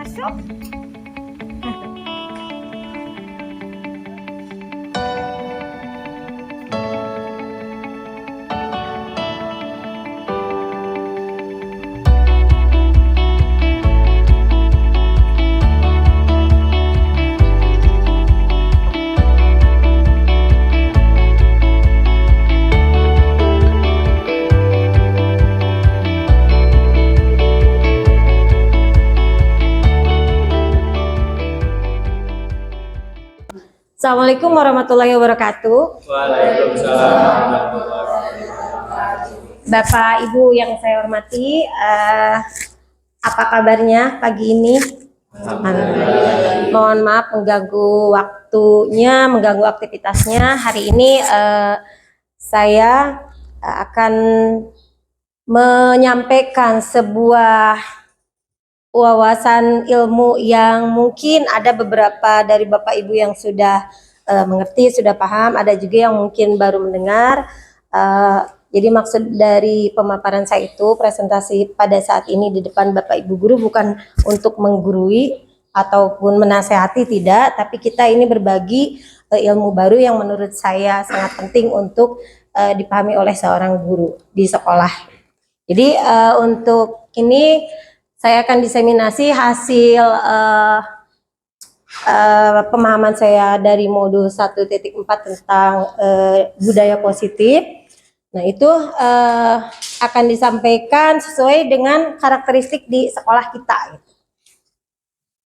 Masuk. Assalamualaikum warahmatullahi wabarakatuh. Waalaikumsalam warahmatullahi wabarakatuh. Bapak Ibu yang saya hormati, apa kabarnya pagi ini? Mohon maaf mengganggu waktunya, mengganggu aktivitasnya. Hari ini saya akan menyampaikan sebuah wawasan ilmu yang mungkin ada beberapa dari Bapak Ibu yang sudah mengerti, sudah paham, ada juga yang mungkin baru mendengar. Jadi maksud dari pemaparan saya itu, presentasi pada saat ini di depan Bapak Ibu guru bukan untuk menggurui ataupun menasehati, tidak, tapi kita ini berbagi ilmu baru yang menurut saya sangat penting untuk dipahami oleh seorang guru di sekolah. Jadi untuk ini saya akan diseminasi hasil pemahaman saya dari modul 1.4 tentang budaya positif. Nah, itu akan disampaikan sesuai dengan karakteristik di sekolah kita.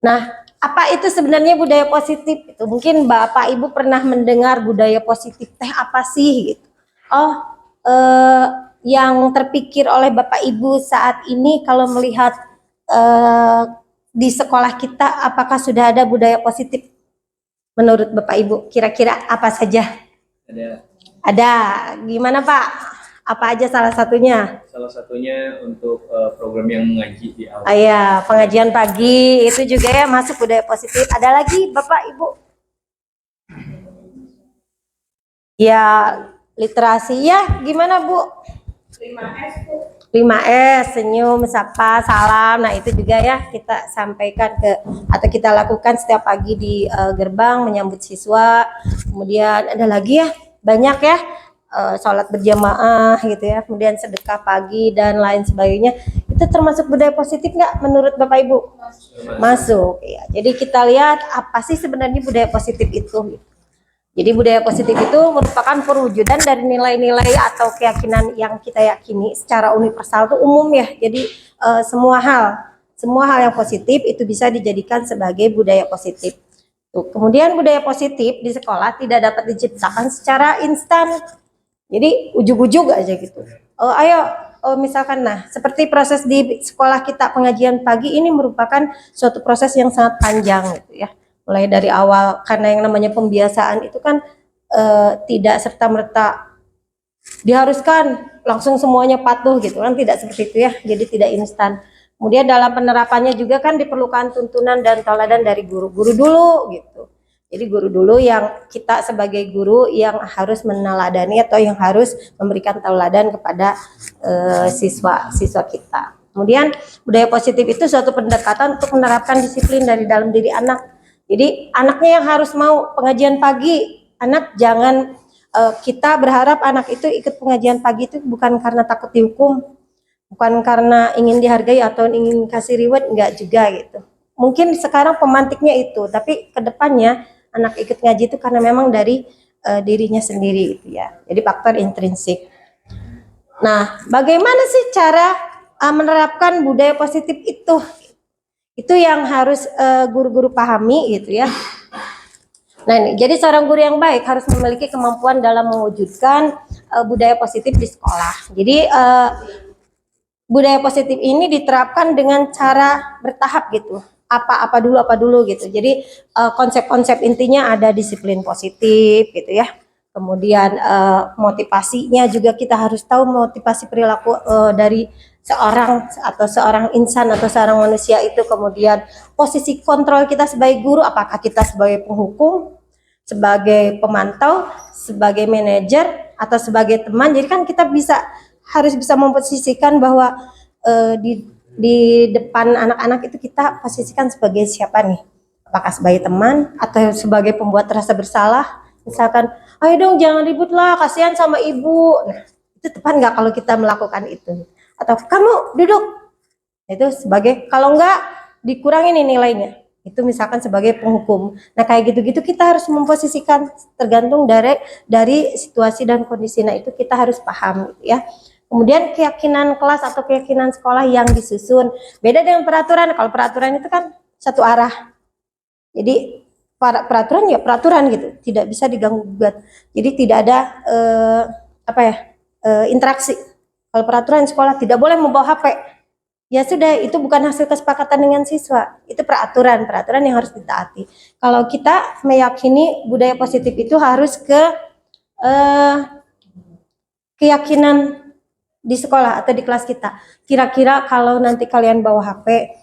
Nah, apa itu sebenarnya budaya positif? Itu mungkin Bapak Ibu pernah mendengar budaya positif teh apa sih gitu. Oh, yang terpikir oleh Bapak Ibu saat ini kalau melihat di sekolah kita, apakah sudah ada budaya positif menurut Bapak Ibu? Kira-kira apa saja? Ada. Gimana Pak? Apa aja salah satunya? Salah satunya untuk program yang mengaji di awal. Iya, pengajian pagi itu juga ya masuk budaya positif. Ada lagi Bapak Ibu? Ya, literasi ya. Gimana Bu? 5S Bu. 5S, senyum, sapa, salam. Nah, itu juga ya kita sampaikan atau kita lakukan setiap pagi di gerbang menyambut siswa. Kemudian ada lagi ya, banyak ya, sholat berjamaah gitu ya. Kemudian sedekah pagi dan lain sebagainya. Itu termasuk budaya positif nggak menurut Bapak Ibu? Masuk. Ya. Jadi kita lihat apa sih sebenarnya budaya positif itu. Jadi budaya positif itu merupakan perwujudan dari nilai-nilai atau keyakinan yang kita yakini secara universal itu umum ya. Jadi semua hal yang positif itu bisa dijadikan sebagai budaya positif. Tuh. Kemudian budaya positif di sekolah tidak dapat diciptakan secara instan. Jadi ujug-ujug aja gitu. Misalkan seperti proses di sekolah kita pengajian pagi ini merupakan suatu proses yang sangat panjang gitu ya. Mulai dari awal, karena yang namanya pembiasaan itu kan tidak serta-merta diharuskan langsung semuanya patuh gitu kan, tidak seperti itu ya, jadi tidak instan. Kemudian dalam penerapannya juga kan diperlukan tuntunan dan tauladan dari guru-guru dulu gitu. Jadi guru dulu yang kita sebagai guru yang harus meneladani atau yang harus memberikan tauladan kepada siswa-siswa kita. Kemudian budaya positif itu suatu pendekatan untuk menerapkan disiplin dari dalam diri anak. Jadi anaknya yang harus mau pengajian pagi, anak jangan kita berharap anak itu ikut pengajian pagi itu bukan karena takut dihukum, bukan karena ingin dihargai atau ingin kasih reward, enggak juga gitu. Mungkin sekarang pemantiknya itu, tapi kedepannya anak ikut ngaji itu karena memang dari dirinya sendiri gitu ya. Jadi faktor intrinsik. Nah, bagaimana sih cara menerapkan budaya positif itu? Itu yang harus guru-guru pahami gitu ya. Nah, ini, jadi seorang guru yang baik harus memiliki kemampuan dalam mewujudkan budaya positif di sekolah. Jadi budaya positif ini diterapkan dengan cara bertahap gitu. Apa dulu gitu. Jadi konsep-konsep intinya ada disiplin positif gitu ya. Kemudian motivasinya juga kita harus tahu motivasi perilaku dari seorang insan atau seorang manusia itu. Kemudian posisi kontrol kita sebagai guru, apakah kita sebagai penghukum, sebagai pemantau, sebagai manajer atau sebagai teman. Jadi kan kita harus bisa memposisikan bahwa di di depan anak-anak itu kita posisikan sebagai siapa nih? Apakah sebagai teman atau sebagai pembuat rasa bersalah? Misalkan, ayo dong jangan ribut lah, kasihan sama ibu. Nah, itu tepat nggak kalau kita melakukan itu? Atau kamu duduk, itu sebagai, kalau enggak dikurangin nih nilainya, itu misalkan sebagai penghukum. Nah kayak gitu-gitu kita harus memposisikan, tergantung dari situasi dan kondisi. Nah itu kita harus paham gitu ya. Kemudian keyakinan kelas atau keyakinan sekolah yang disusun beda dengan peraturan. Kalau peraturan itu kan satu arah, jadi peraturan ya peraturan gitu, tidak bisa diganggu gugat. Jadi tidak ada interaksi. Kalau peraturan sekolah tidak boleh membawa HP, ya sudah, itu bukan hasil kesepakatan dengan siswa, itu peraturan yang harus ditaati. Kalau kita meyakini budaya positif itu harus ke keyakinan di sekolah atau di kelas kita. Kira-kira kalau nanti kalian bawa HP,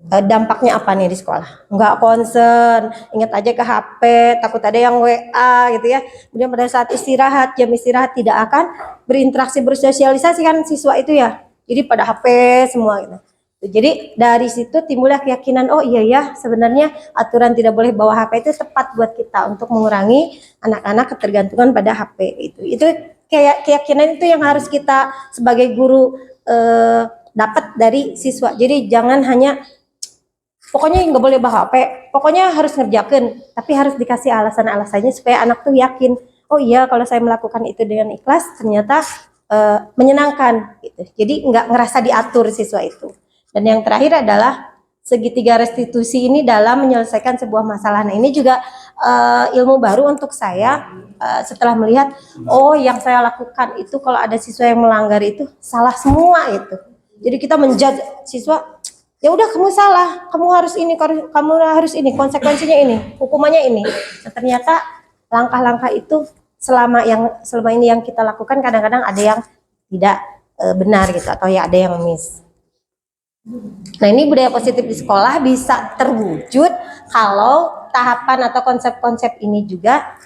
dampaknya apa nih di sekolah? Nggak concern, ingat aja ke HP, takut ada yang WA gitu ya. Kemudian pada saat istirahat, jam istirahat tidak akan berinteraksi, bersosialisasi kan siswa itu ya. Jadi pada HP semua gitu. Jadi dari situ timbullah keyakinan, oh iya ya, sebenarnya aturan tidak boleh bawa HP itu tepat buat kita untuk mengurangi anak-anak ketergantungan pada HP itu. Itu kayak keyakinan itu yang harus kita sebagai guru dapat dari siswa. Jadi jangan hanya pokoknya nggak boleh bawa HP, pokoknya harus ngerjakan, tapi harus dikasih alasan-alasannya supaya anak tuh yakin, oh iya kalau saya melakukan itu dengan ikhlas ternyata menyenangkan gitu. Jadi nggak ngerasa diatur siswa itu. Dan yang terakhir adalah segitiga restitusi ini dalam menyelesaikan sebuah masalah. Nah ini juga ilmu baru untuk saya setelah melihat, oh yang saya lakukan itu kalau ada siswa yang melanggar itu salah semua itu. Jadi kita menjudge siswa, ya udah kamu salah, kamu harus ini, konsekuensinya ini, hukumannya ini. Nah, ternyata langkah-langkah itu selama ini yang kita lakukan kadang-kadang ada yang tidak benar gitu, atau ya ada yang miss. Nah ini budaya positif di sekolah bisa terwujud kalau tahapan atau konsep-konsep ini juga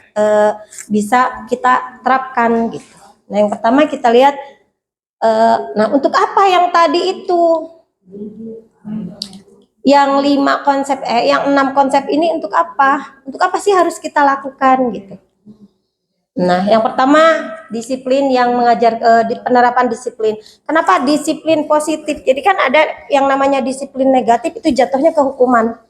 bisa kita terapkan gitu. Nah yang pertama kita lihat, nah untuk apa yang tadi itu? Yang 6 konsep ini untuk apa? Untuk apa sih harus kita lakukan gitu? Nah, yang pertama disiplin yang mengajar penerapan disiplin. Kenapa disiplin positif? Jadi kan ada yang namanya disiplin negatif itu jatuhnya ke hukuman.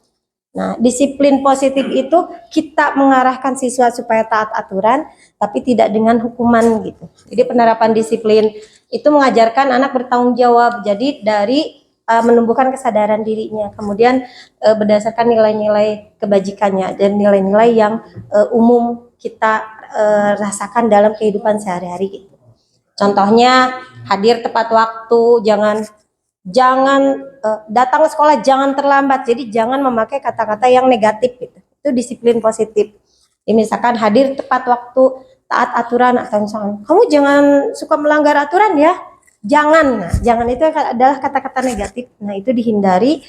Nah, disiplin positif itu kita mengarahkan siswa supaya taat aturan, tapi tidak dengan hukuman gitu. Jadi penerapan disiplin itu mengajarkan anak bertanggung jawab. Jadi dari menumbuhkan kesadaran dirinya, kemudian berdasarkan nilai-nilai kebajikannya dan nilai-nilai yang umum kita rasakan dalam kehidupan sehari-hari gitu. Contohnya hadir tepat waktu, jangan datang ke sekolah jangan terlambat. Jadi jangan memakai kata-kata yang negatif gitu. Itu disiplin positif. Jadi misalkan hadir tepat waktu, taat aturan, atau misalkan kamu jangan suka melanggar aturan ya. Jangan. Nah, jangan itu adalah kata-kata negatif. Nah, itu dihindari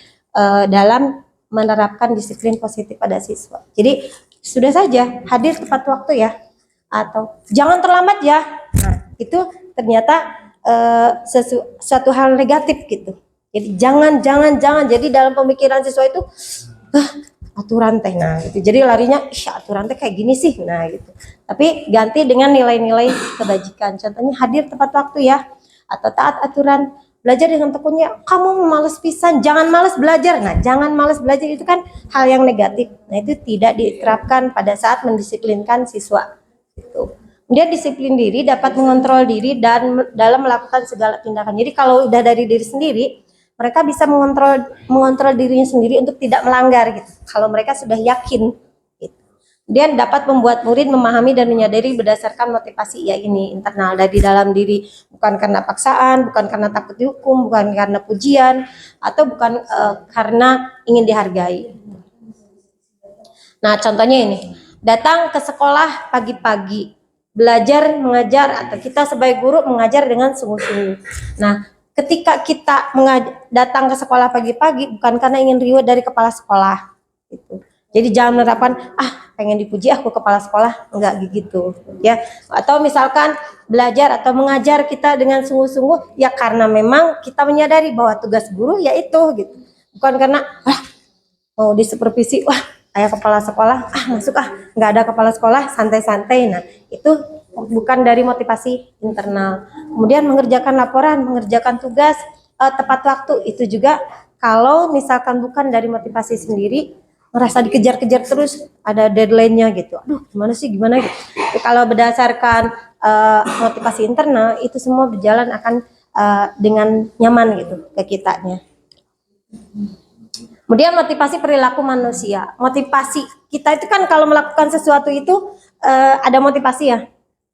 dalam menerapkan disiplin positif pada siswa. Jadi sudah saja hadir tepat waktu ya, atau jangan terlambat ya. Nah, itu ternyata suatu hal negatif gitu. Jadi jangan. Jadi dalam pemikiran siswa itu aturan teh, nah gitu. Jadi larinya aturan teh kayak gini sih, nah gitu. Tapi ganti dengan nilai-nilai kebajikan. Contohnya hadir tepat waktu ya, atau taat aturan, belajar dengan tekunnya. Kamu malas pisan, jangan malas belajar. Nah, jangan malas belajar itu kan hal yang negatif. Nah, itu tidak diterapkan pada saat mendisiplinkan siswa. Gitu. Kemudian disiplin diri dapat mengontrol diri dan dalam melakukan segala tindakan. Jadi kalau udah dari diri sendiri, mereka bisa mengontrol dirinya sendiri untuk tidak melanggar gitu. Kalau mereka sudah yakin. Gitu. Kemudian dapat membuat murid memahami dan menyadari berdasarkan motivasi ia ini internal dari dalam diri, bukan karena paksaan, bukan karena takut dihukum, bukan karena pujian, atau bukan karena ingin dihargai. Nah, contohnya ini, datang ke sekolah pagi-pagi, belajar mengajar, atau kita sebagai guru mengajar dengan sungguh-sungguh. Nah, ketika kita datang ke sekolah pagi-pagi bukan karena ingin reward dari kepala sekolah gitu. Jadi jangan menerapkan pengen dipuji aku kepala sekolah, enggak gitu ya. Atau misalkan belajar atau mengajar kita dengan sungguh-sungguh ya karena memang kita menyadari bahwa tugas guru yaitu gitu. Bukan karena mau disupervisi, wah ayah kepala sekolah, masuk nggak ada kepala sekolah, santai-santai. Nah itu bukan dari motivasi internal. Kemudian mengerjakan laporan, mengerjakan tugas tepat waktu, itu juga kalau misalkan bukan dari motivasi sendiri, merasa dikejar-kejar terus, ada deadline-nya gitu. Aduh gimana sih, gimana gitu. Kalau berdasarkan motivasi internal, itu semua berjalan akan dengan nyaman gitu ke kitanya. Kemudian motivasi perilaku manusia. Motivasi kita itu kan kalau melakukan sesuatu itu ada motivasi ya.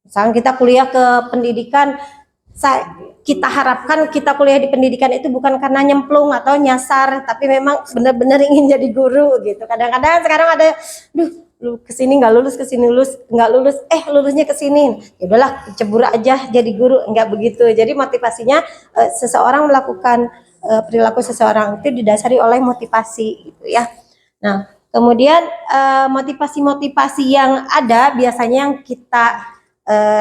Misalnya kita kuliah ke pendidikan, kita harapkan kita kuliah di pendidikan itu bukan karena nyemplung atau nyasar, tapi memang benar-benar ingin jadi guru gitu. Kadang-kadang sekarang ada, lu kesini nggak lulus, kesini lulus nggak lulus, lulusnya kesini. Ya udahlah, cebur aja jadi guru, nggak begitu. Jadi motivasinya seseorang melakukan perilaku seseorang itu didasari oleh motivasi gitu ya. Nah, kemudian motivasi-motivasi yang ada biasanya yang kita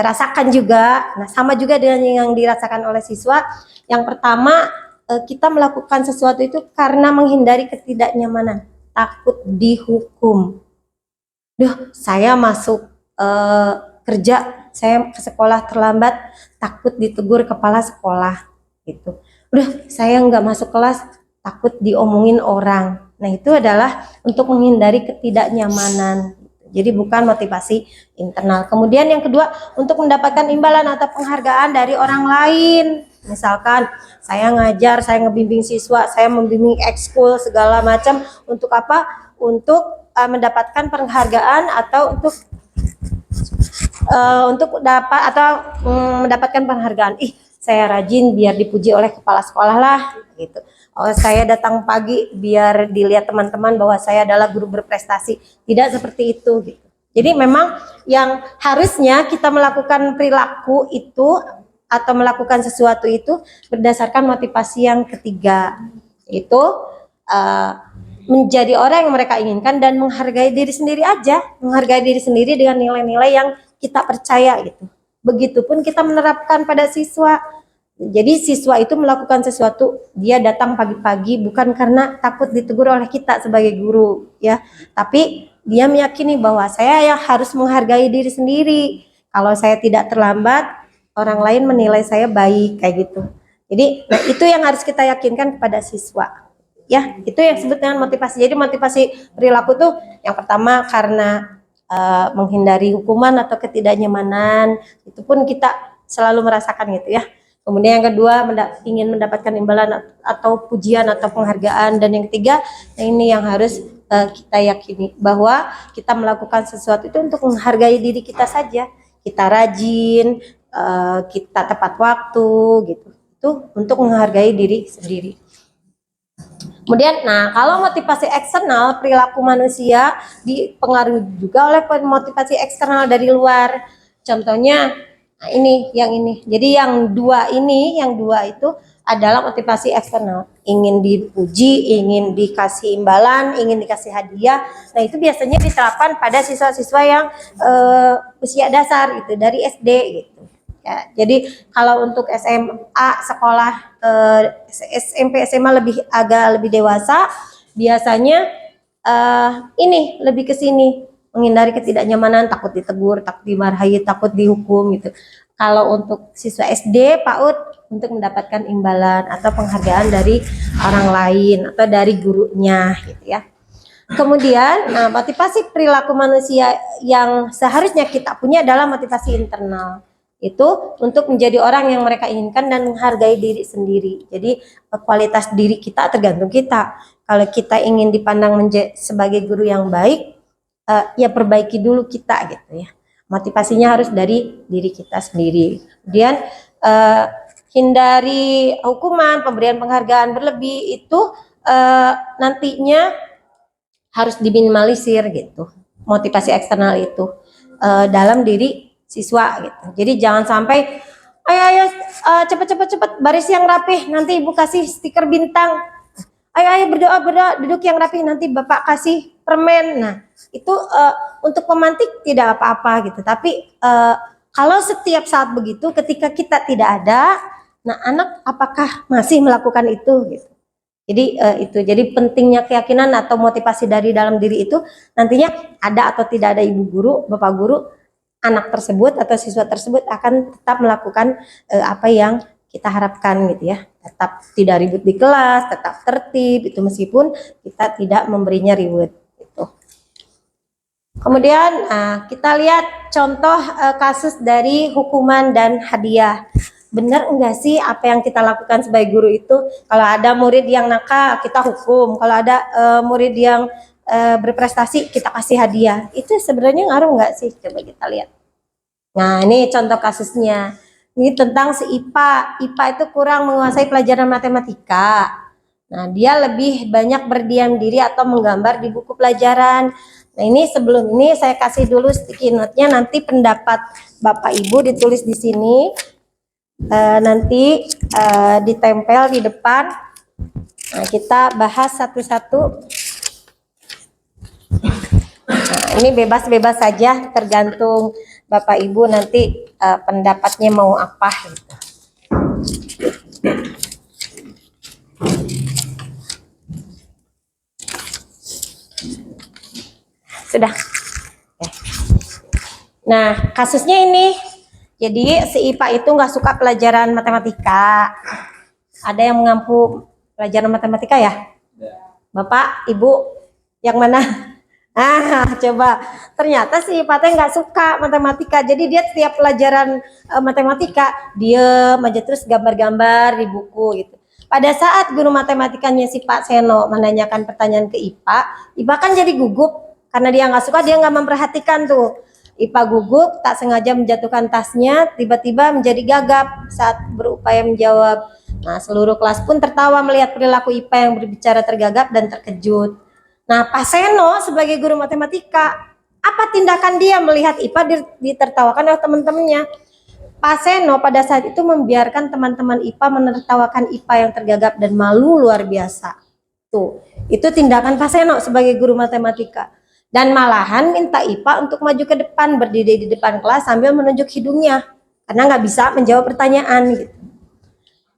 rasakan juga. Nah, sama juga dengan yang dirasakan oleh siswa. Yang pertama, kita melakukan sesuatu itu karena menghindari ketidaknyamanan, takut dihukum. Saya masuk kerja, saya ke sekolah terlambat, takut ditegur kepala sekolah gitu. Saya nggak masuk kelas, takut diomongin orang. Nah, itu adalah untuk menghindari ketidaknyamanan. Jadi bukan motivasi internal. Kemudian yang kedua, untuk mendapatkan imbalan atau penghargaan dari orang lain. Misalkan saya ngajar, saya ngebimbing siswa, saya membimbing ekskul segala macam. Untuk apa? Untuk mendapatkan penghargaan atau untuk dapat atau mendapatkan penghargaan. Saya rajin biar dipuji oleh kepala sekolah lah gitu. Saya datang pagi biar dilihat teman-teman bahwa saya adalah guru berprestasi. Tidak seperti itu gitu. Jadi memang yang harusnya kita melakukan perilaku itu atau melakukan sesuatu itu berdasarkan motivasi yang ketiga, itu menjadi orang yang mereka inginkan dan menghargai diri sendiri aja, menghargai diri sendiri dengan nilai-nilai yang kita percaya gitu. Begitupun kita menerapkan pada siswa. Jadi siswa itu melakukan sesuatu, dia datang pagi-pagi bukan karena takut ditegur oleh kita sebagai guru ya, tapi dia meyakini bahwa saya yang harus menghargai diri sendiri. Kalau saya tidak terlambat, orang lain menilai saya baik kayak gitu. Jadi itu yang harus kita yakinkan kepada siswa. Ya, itu yang disebut dengan motivasi. Jadi motivasi perilaku tuh yang pertama karena menghindari hukuman atau ketidaknyamanan, itu pun kita selalu merasakan gitu ya. Kemudian yang kedua ingin mendapatkan imbalan atau pujian atau penghargaan, dan yang ketiga ini yang harus kita yakini bahwa kita melakukan sesuatu itu untuk menghargai diri kita saja. Kita rajin, kita tepat waktu gitu. Itu untuk menghargai diri sendiri. Kemudian, kalau motivasi eksternal, perilaku manusia dipengaruhi juga oleh motivasi eksternal dari luar. Contohnya, yang ini. Jadi yang dua itu adalah motivasi eksternal. Ingin dipuji, ingin dikasih imbalan, ingin dikasih hadiah. Nah, itu biasanya diterapkan pada siswa-siswa yang usia dasar gitu, dari SD gitu. Ya, jadi kalau untuk SMA, sekolah SMP, SMA agak lebih dewasa, biasanya ini lebih ke sini, menghindari ketidaknyamanan, takut ditegur, takut dimarahi, takut dihukum gitu. Kalau untuk siswa SD, PAUD, untuk mendapatkan imbalan atau penghargaan dari orang lain atau dari gurunya gitu ya. Kemudian motivasi perilaku manusia yang seharusnya kita punya adalah motivasi internal. Itu untuk menjadi orang yang mereka inginkan dan menghargai diri sendiri. Jadi kualitas diri kita tergantung kita. Kalau kita ingin dipandang sebagai guru yang baik, ya perbaiki dulu kita gitu ya. Motivasinya harus dari diri kita sendiri. Kemudian hindari hukuman, pemberian penghargaan berlebih itu nantinya harus diminimalisir gitu. Motivasi eksternal itu dalam diri siswa gitu. Jadi jangan sampai ayo cepet baris yang rapih, nanti ibu kasih stiker bintang. Ayo berdoa duduk yang rapih, nanti bapak kasih permen. Nah, itu untuk pemantik tidak apa-apa gitu. Tapi kalau setiap saat begitu, ketika kita tidak ada, nah anak apakah masih melakukan itu gitu. Jadi itu, jadi pentingnya keyakinan atau motivasi dari dalam diri itu nantinya ada atau tidak ada ibu guru, bapak guru, anak tersebut atau siswa tersebut akan tetap melakukan apa yang kita harapkan gitu ya. Tetap tidak ribut di kelas, tetap tertib itu meskipun kita tidak memberinya ribut. Gitu. Kemudian kita lihat contoh kasus dari hukuman dan hadiah. Benar enggak sih apa yang kita lakukan sebagai guru itu? Kalau ada murid yang nakal, kita hukum. Kalau ada murid yang berprestasi, kita kasih hadiah. Itu sebenarnya ngaruh enggak sih? Coba kita lihat. Nah, ini contoh kasusnya. Ini tentang si IPA. IPA itu kurang menguasai pelajaran matematika. Nah, dia lebih banyak berdiam diri atau menggambar di buku pelajaran. Nah, ini sebelum ini saya kasih dulu sticky note-nya, nanti pendapat Bapak Ibu ditulis di sini. Nanti ditempel di depan. Nah, kita bahas satu-satu. Nah, ini bebas-bebas saja, tergantung Bapak Ibu nanti pendapatnya mau apa gitu. Sudah. Nah, kasusnya ini. Jadi si IPA itu nggak suka pelajaran matematika. Ada yang mengampu pelajaran matematika ya? Bapak, Ibu, yang mana? Coba. Ternyata si IPA nggak suka matematika. Jadi dia setiap pelajaran matematika, dia aja terus gambar-gambar di buku gitu. Pada saat guru matematikanya si Pak Seno menanyakan pertanyaan ke IPA, IPA kan jadi gugup. Karena dia nggak suka, dia nggak memperhatikan tuh. IPA gugup, tak sengaja menjatuhkan tasnya, tiba-tiba menjadi gagap saat berupaya menjawab. Nah, seluruh kelas pun tertawa melihat perilaku IPA yang berbicara tergagap dan terkejut. Nah, Pak Seno sebagai guru matematika, apa tindakan dia melihat IPA ditertawakan oleh teman-temannya? Pak Seno pada saat itu membiarkan teman-teman IPA menertawakan IPA yang tergagap dan malu luar biasa. Tuh, itu tindakan Pak Seno sebagai guru matematika. Dan malahan minta IPA untuk maju ke depan, berdiri di depan kelas sambil menunjuk hidungnya. Karena nggak bisa menjawab pertanyaan gitu.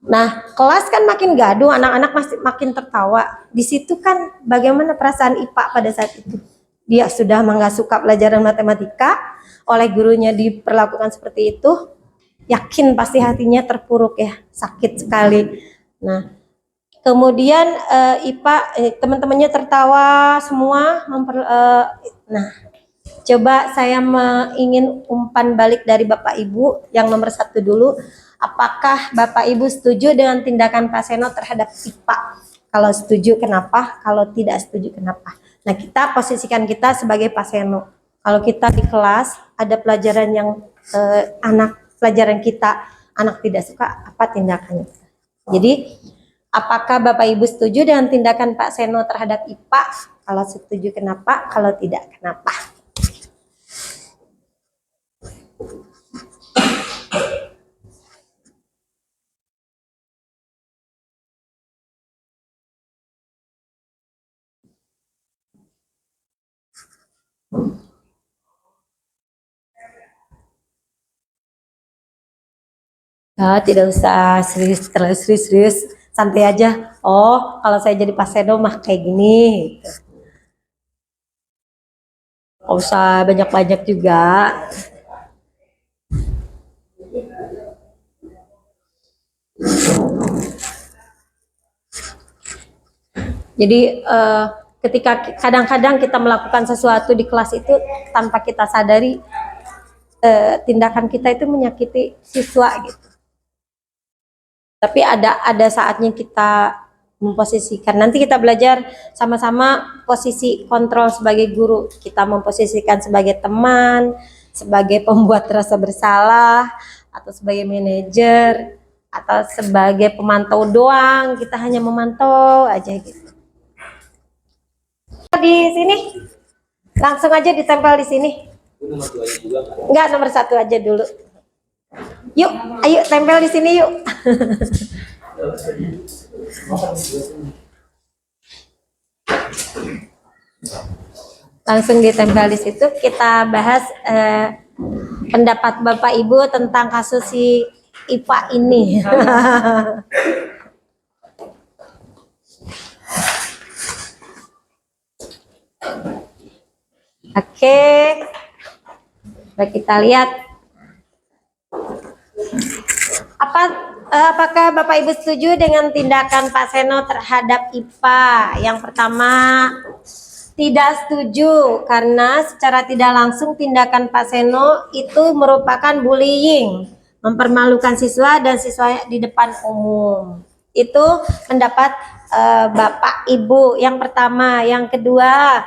Nah, kelas kan makin gaduh, anak-anak masih makin tertawa. Di situ kan bagaimana perasaan IPA pada saat itu? Dia sudah nggak suka pelajaran matematika, oleh gurunya diperlakukan seperti itu, yakin pasti hatinya terpuruk ya, sakit sekali. Nah, kemudian IPA teman-temannya tertawa semua. Nah, coba saya ingin umpan balik dari Bapak Ibu yang nomor 1 dulu. Apakah Bapak Ibu setuju dengan tindakan Pak Seno terhadap IPA? Kalau setuju kenapa? Kalau tidak setuju kenapa? Nah, kita posisikan kita sebagai Pak Seno. Kalau kita di kelas ada pelajaran yang pelajaran kita anak tidak suka, apa tindakannya? Jadi apakah Bapak Ibu setuju dengan tindakan Pak Seno terhadap IPA? Kalau setuju kenapa? Kalau tidak kenapa? Tidak usah serius, terlalu serius, santai aja. Oh, kalau saya jadi Pak Seno mah kayak gini. Gitu. Nggak usah banyak-banyak juga. Jadi ketika kadang-kadang kita melakukan sesuatu di kelas itu tanpa kita sadari tindakan kita itu menyakiti siswa gitu. Tapi ada saatnya kita memposisikan. Nanti kita belajar sama-sama posisi kontrol sebagai guru. Kita memposisikan sebagai teman, sebagai pembuat rasa bersalah, atau sebagai manajer, atau sebagai pemantau doang. Kita hanya memantau aja gitu. Di sini langsung aja ditempel di sini. Enggak, nomor 1 aja dulu. Yuk, ayo tempel di sini yuk. langsung ditempel di situ. Kita bahas pendapat Bapak Ibu tentang kasus si IPA ini. Oke, baik, kita lihat apakah Bapak Ibu setuju dengan tindakan Pak Seno terhadap IPA? Yang pertama, tidak setuju karena secara tidak langsung tindakan Pak Seno itu merupakan bullying, mempermalukan siswa dan siswa di depan umum. Itu pendapat Bapak Ibu yang pertama. Yang kedua,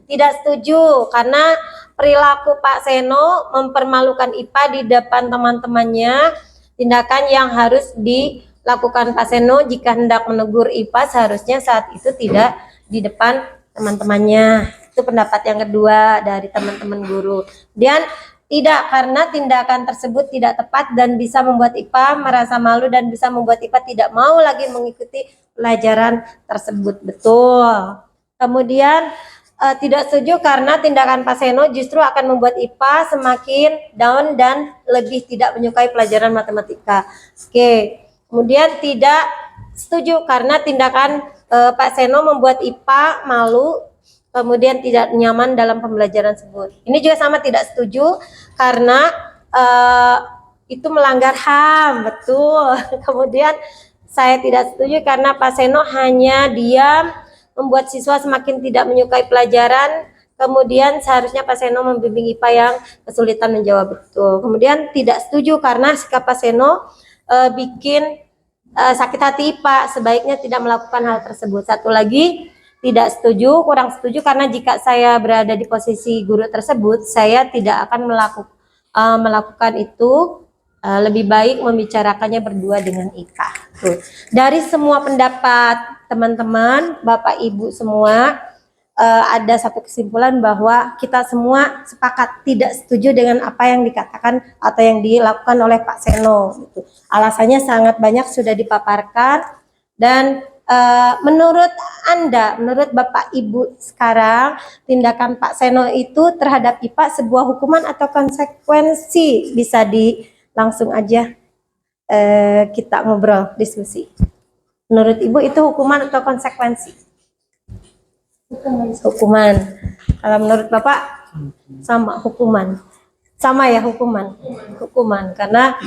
tidak setuju karena perilaku Pak Seno mempermalukan IPA di depan teman-temannya, tindakan yang harus dilakukan Pak Seno jika hendak menegur IPA seharusnya saat itu tidak di depan teman-temannya. Itu pendapat yang kedua dari teman-teman guru. Dan tidak, karena tindakan tersebut tidak tepat dan bisa membuat IPA merasa malu dan bisa membuat IPA tidak mau lagi mengikuti pelajaran tersebut. Betul. Kemudian tidak setuju karena tindakan Pak Seno justru akan membuat IPA semakin down dan lebih tidak menyukai pelajaran matematika. Oke. Kemudian tidak setuju karena tindakan Pak Seno membuat IPA malu, kemudian tidak nyaman dalam pembelajaran tersebut. Ini juga sama, tidak setuju karena itu melanggar HAM, betul. Kemudian saya tidak setuju karena Pak Seno hanya diam, membuat siswa semakin tidak menyukai pelajaran. Kemudian seharusnya Pak Seno membimbing IPA yang kesulitan menjawab, betul. Kemudian tidak setuju karena sikap Pak Seno bikin sakit hati IPA, sebaiknya tidak melakukan hal tersebut. Satu lagi, tidak setuju, kurang setuju karena jika saya berada di posisi guru tersebut, saya tidak akan melakukan itu. Lebih baik membicarakannya berdua dengan IKA. Tuh. Dari semua pendapat teman-teman, Bapak Ibu semua, ada satu kesimpulan bahwa kita semua sepakat tidak setuju dengan apa yang dikatakan atau yang dilakukan oleh Pak Seno. Gitu. Alasannya sangat banyak sudah dipaparkan, dan menurut Anda, menurut Bapak Ibu sekarang, tindakan Pak Seno itu terhadap IPA sebuah hukuman atau konsekuensi? Bisa langsung aja kita ngobrol, diskusi. Menurut Ibu itu hukuman atau konsekuensi? Hukuman. Kalau menurut Bapak sama, hukuman. Sama ya, hukuman. Hukuman karena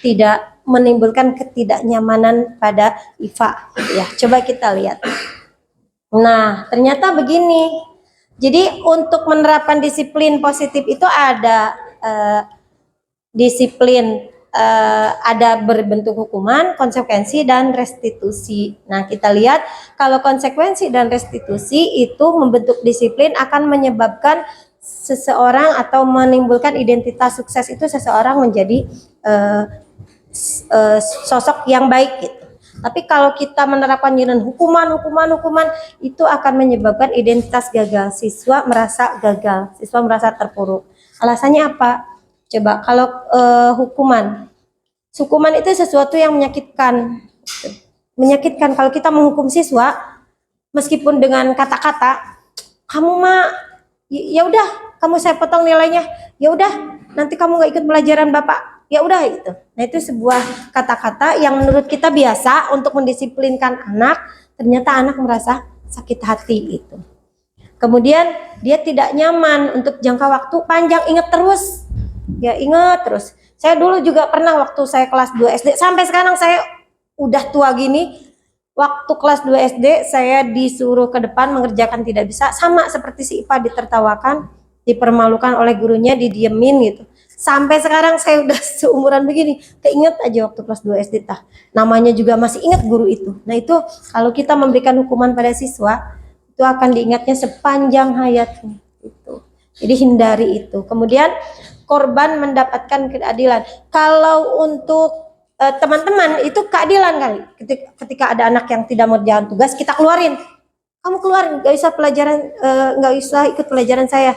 tidak menimbulkan ketidaknyamanan pada IPA. Ya, coba kita lihat. Nah, ternyata begini. Jadi untuk menerapkan disiplin positif itu ada disiplin, ada berbentuk hukuman, konsekuensi, dan restitusi. Nah, kita lihat kalau konsekuensi dan restitusi itu membentuk disiplin akan menyebabkan seseorang atau menimbulkan identitas sukses itu seseorang menjadi sosok yang baik gitu. Tapi kalau kita menerapkan dengan hukuman itu akan menyebabkan identitas gagal, siswa merasa gagal, siswa merasa terpuruk. Alasannya apa? Coba kalau hukuman itu sesuatu yang menyakitkan. Menyakitkan kalau kita menghukum siswa, meskipun dengan kata-kata, kamu mah ya udah, kamu saya potong nilainya, ya udah, nanti kamu nggak ikut pelajaran Bapak, ya udah itu. Nah, itu sebuah kata-kata yang menurut kita biasa untuk mendisiplinkan anak, ternyata anak merasa sakit hati itu. Kemudian dia tidak nyaman untuk jangka waktu panjang, ingat terus. Ya ingat terus. Saya dulu juga pernah waktu saya kelas 2 SD, sampai sekarang saya udah tua gini, waktu kelas 2 SD saya disuruh ke depan mengerjakan tidak bisa, sama seperti si IPA, ditertawakan, dipermalukan oleh gurunya, didiemin gitu. Sampai sekarang saya udah seumuran begini, keinget aja waktu kelas 2 SD tah. Namanya juga masih ingat guru itu. Nah, itu kalau kita memberikan hukuman pada siswa, itu akan diingatnya sepanjang hayatnya itu. Jadi hindari itu. Kemudian korban mendapatkan keadilan. Kalau untuk teman-teman itu keadilan kali. Ketika ada anak yang tidak mengerjakan tugas, kita keluarin. Kamu keluarin, nggak usah pelajaran, nggak usah ikut pelajaran saya.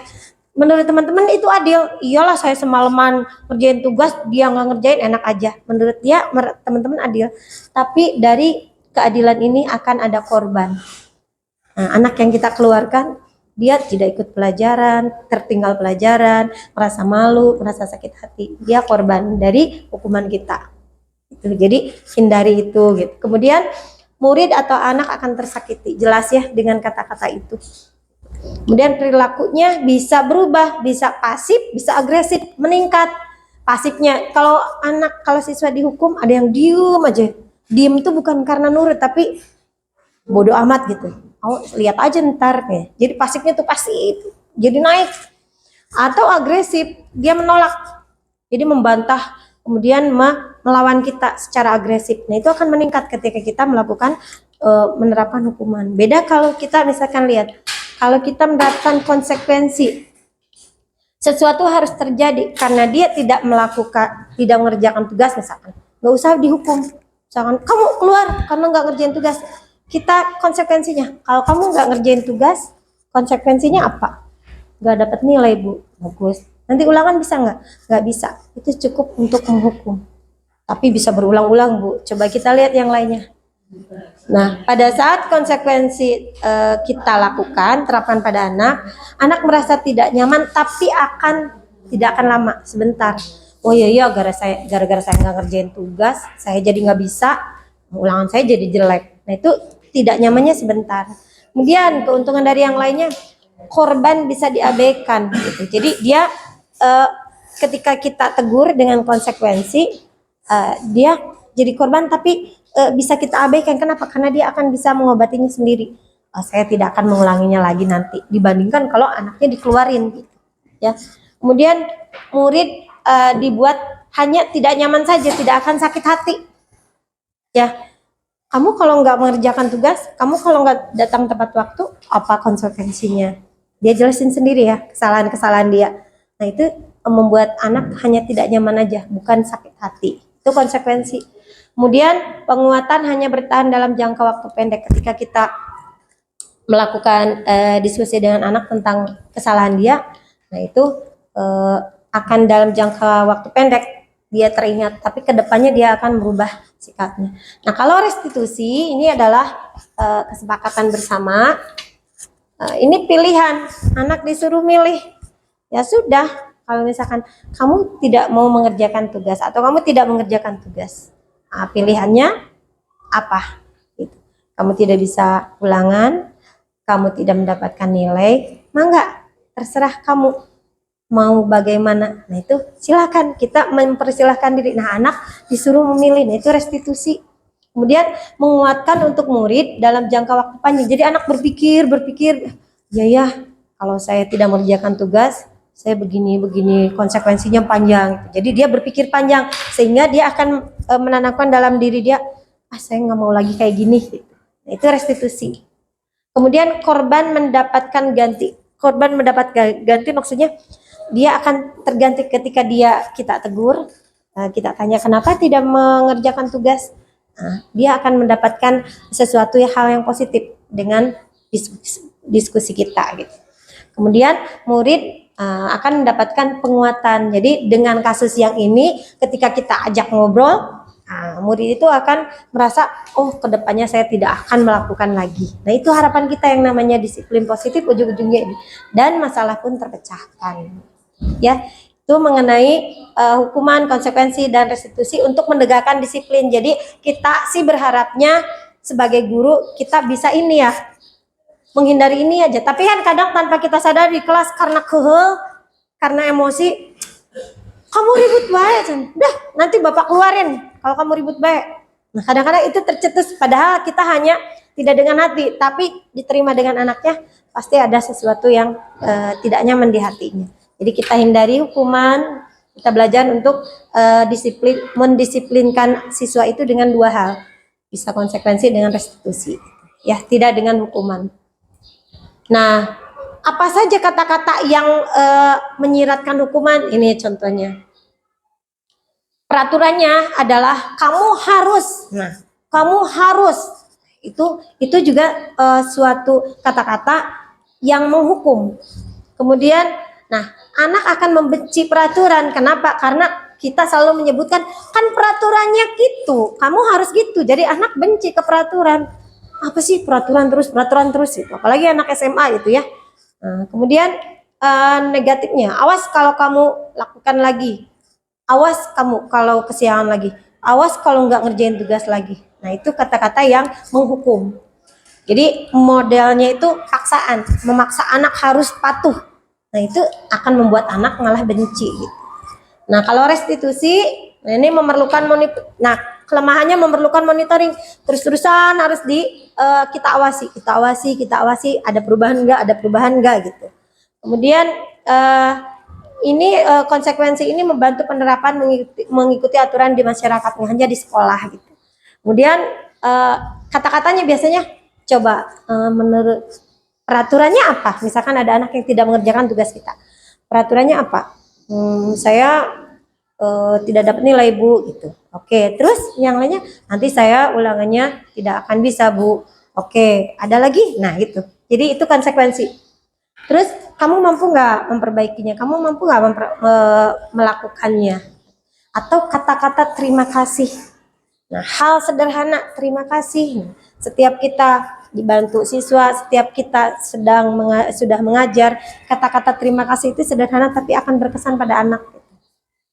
Menurut teman-teman itu adil. Iyalah, saya semalaman ngerjain tugas, dia nggak ngerjain, enak aja. Menurut dia, teman-teman adil. Tapi dari keadilan ini akan ada korban. Nah, anak yang kita keluarkan dia tidak ikut pelajaran, tertinggal pelajaran, merasa malu, merasa sakit hati. Dia korban dari hukuman kita. Itu. Jadi hindari itu gitu. Kemudian murid atau anak akan tersakiti, jelas ya dengan kata-kata itu. Kemudian perilakunya bisa berubah, bisa pasif, bisa agresif, meningkat. Pasifnya, kalau siswa dihukum ada yang diem aja. Diem itu bukan karena nurut, tapi bodoh amat gitu. Oh, lihat aja ntar ya. Jadi pasifnya tuh pasif, jadi naik. Atau agresif, dia menolak. Jadi membantah, kemudian melawan kita secara agresif. Nah, itu akan meningkat ketika kita melakukan menerapkan hukuman. Beda kalau kita misalkan lihat, kalau kita mendapatkan konsekuensi, sesuatu harus terjadi karena dia tidak mengerjakan tugas misalkan, nggak usah dihukum. Misalkan kamu keluar karena nggak ngerjain tugas, kita konsekuensinya, kalau kamu nggak ngerjain tugas, konsekuensinya apa? Nggak dapat nilai, Bu. Bagus. Nanti ulangan bisa nggak? Nggak bisa. Itu cukup untuk menghukum. Tapi bisa berulang-ulang, Bu. Coba kita lihat yang lainnya. Nah, pada saat konsekuensi kita lakukan, terapkan pada anak merasa tidak nyaman, tapi tidak akan lama, sebentar. Oh iya, gara-gara saya nggak ngerjain tugas, saya jadi nggak bisa, ulangan saya jadi jelek. Nah, itu tidak nyamannya sebentar. Kemudian keuntungan dari yang lainnya, korban bisa diabaikan. Gitu. Jadi dia ketika kita tegur dengan konsekuensi, dia jadi korban, tapi bisa kita abaikan. Kenapa? Karena dia akan bisa mengobatinya sendiri. Saya tidak akan mengulanginya lagi nanti, dibandingkan kalau anaknya dikeluarin gitu. Ya. Kemudian murid dibuat hanya tidak nyaman saja, tidak akan sakit hati. Ya. Kamu kalau nggak mengerjakan tugas, kamu kalau nggak datang tepat waktu, apa konsekuensinya? Dia jelasin sendiri ya, kesalahan-kesalahan dia. Nah, itu membuat anak hanya tidak nyaman aja, bukan sakit hati. Itu konsekuensi. Kemudian penguatan hanya bertahan dalam jangka waktu pendek. Ketika kita melakukan diskusi dengan anak tentang kesalahan dia, nah itu akan dalam jangka waktu pendek dia teringat, tapi kedepannya dia akan berubah sikapnya. Nah, kalau restitusi ini adalah kesepakatan bersama. Ini pilihan, anak disuruh milih. Ya sudah, kalau misalkan kamu tidak mau mengerjakan tugas atau kamu tidak mengerjakan tugas, pilihannya apa? Gitu. Kamu tidak bisa ulangan, kamu tidak mendapatkan nilai, mangga, terserah kamu mau bagaimana. Nah, itu silakan, kita mempersilahkan diri. Nah, anak disuruh memilih. Nah, itu restitusi. Kemudian menguatkan untuk murid dalam jangka waktu panjang. Jadi anak berpikir, ya, kalau saya tidak mengerjakan tugas, saya begini konsekuensinya panjang. Jadi dia berpikir panjang sehingga dia akan menanamkan dalam diri dia, saya nggak mau lagi kayak gini. Nah, itu restitusi. Kemudian korban mendapatkan ganti. Korban mendapatkan ganti maksudnya dia akan terganti ketika kita tegur, kita tanya kenapa tidak mengerjakan tugas. Nah, dia akan mendapatkan sesuatu hal yang positif dengan diskusi kita gitu. Kemudian murid akan mendapatkan penguatan. Jadi dengan kasus yang ini, ketika kita ajak ngobrol, murid itu akan merasa, oh kedepannya saya tidak akan melakukan lagi. Nah, itu harapan kita yang namanya disiplin positif, ujung-ujungnya ini, dan masalah pun terpecahkan. Ya, itu mengenai hukuman, konsekuensi, dan restitusi untuk menegakkan disiplin. Jadi kita sih berharapnya sebagai guru kita bisa ini ya, menghindari ini aja. Tapi kan kadang tanpa kita sadar di kelas karena karena emosi, kamu ribut baik, dah nanti bapak keluarin kalau kamu ribut baik. Nah, kadang-kadang itu tercetus, padahal kita hanya tidak dengan hati, tapi diterima dengan anaknya, pasti ada sesuatu yang tidak nyaman di hatinya. Jadi kita hindari hukuman, kita belajar untuk mendisiplinkan siswa itu dengan dua hal, bisa konsekuensi dengan restitusi, ya, tidak dengan hukuman. Nah, apa saja kata-kata yang menyiratkan hukuman? Ini contohnya. Peraturannya adalah kamu harus. Nah, kamu harus. Itu juga suatu kata-kata yang menghukum. Kemudian, nah, anak akan membenci peraturan. Kenapa? Karena kita selalu menyebutkan kan peraturannya gitu, kamu harus gitu. Jadi anak benci ke peraturan. Apa sih peraturan terus itu? Apalagi anak SMA itu ya. Nah, kemudian negatifnya, awas kalau kamu lakukan lagi, awas kamu kalau kesiangan lagi, awas kalau nggak ngerjain tugas lagi. Nah itu kata-kata yang menghukum. Jadi modelnya itu paksaan, memaksa anak harus patuh. Nah itu akan membuat anak malah benci gitu. Nah kalau restitusi, nah ini memerlukan nah kelemahannya memerlukan monitoring, terus-terusan harus kita awasi, ada perubahan nggak gitu. Kemudian konsekuensi ini membantu penerapan mengikuti aturan di masyarakat, hanya di sekolah gitu. Kemudian kata-katanya biasanya coba menurut peraturannya apa? Misalkan ada anak yang tidak mengerjakan tugas kita, peraturannya apa? Saya tidak dapat nilai Bu gitu. Oke, terus yang lainnya nanti saya ulangannya tidak akan bisa Bu. Oke, ada lagi? Nah gitu. Jadi itu konsekuensi. Terus kamu mampu nggak memperbaikinya? Kamu mampu nggak melakukannya? Atau kata-kata terima kasih. Nah, hal sederhana terima kasih. Setiap kita dibantu siswa, setiap kita sudah mengajar, kata-kata terima kasih itu sederhana tapi akan berkesan pada anak.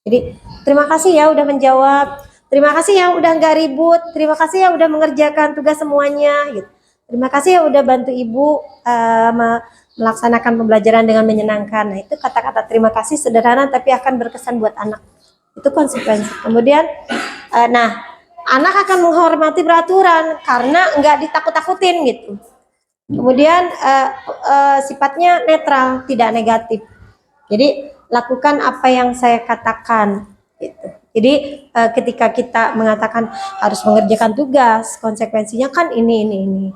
Jadi terima kasih ya udah menjawab, terima kasih ya udah nggak ribut, terima kasih ya udah mengerjakan tugas semuanya gitu. Terima kasih ya udah bantu ibu melaksanakan pembelajaran dengan menyenangkan. Nah itu kata-kata terima kasih sederhana tapi akan berkesan buat anak. Itu konsekuensi. Kemudian anak akan menghormati peraturan karena nggak ditakut-takutin gitu. Kemudian sifatnya netral, tidak negatif. Jadi lakukan apa yang saya katakan gitu. Jadi ketika kita mengatakan harus mengerjakan tugas, konsekuensinya kan ini.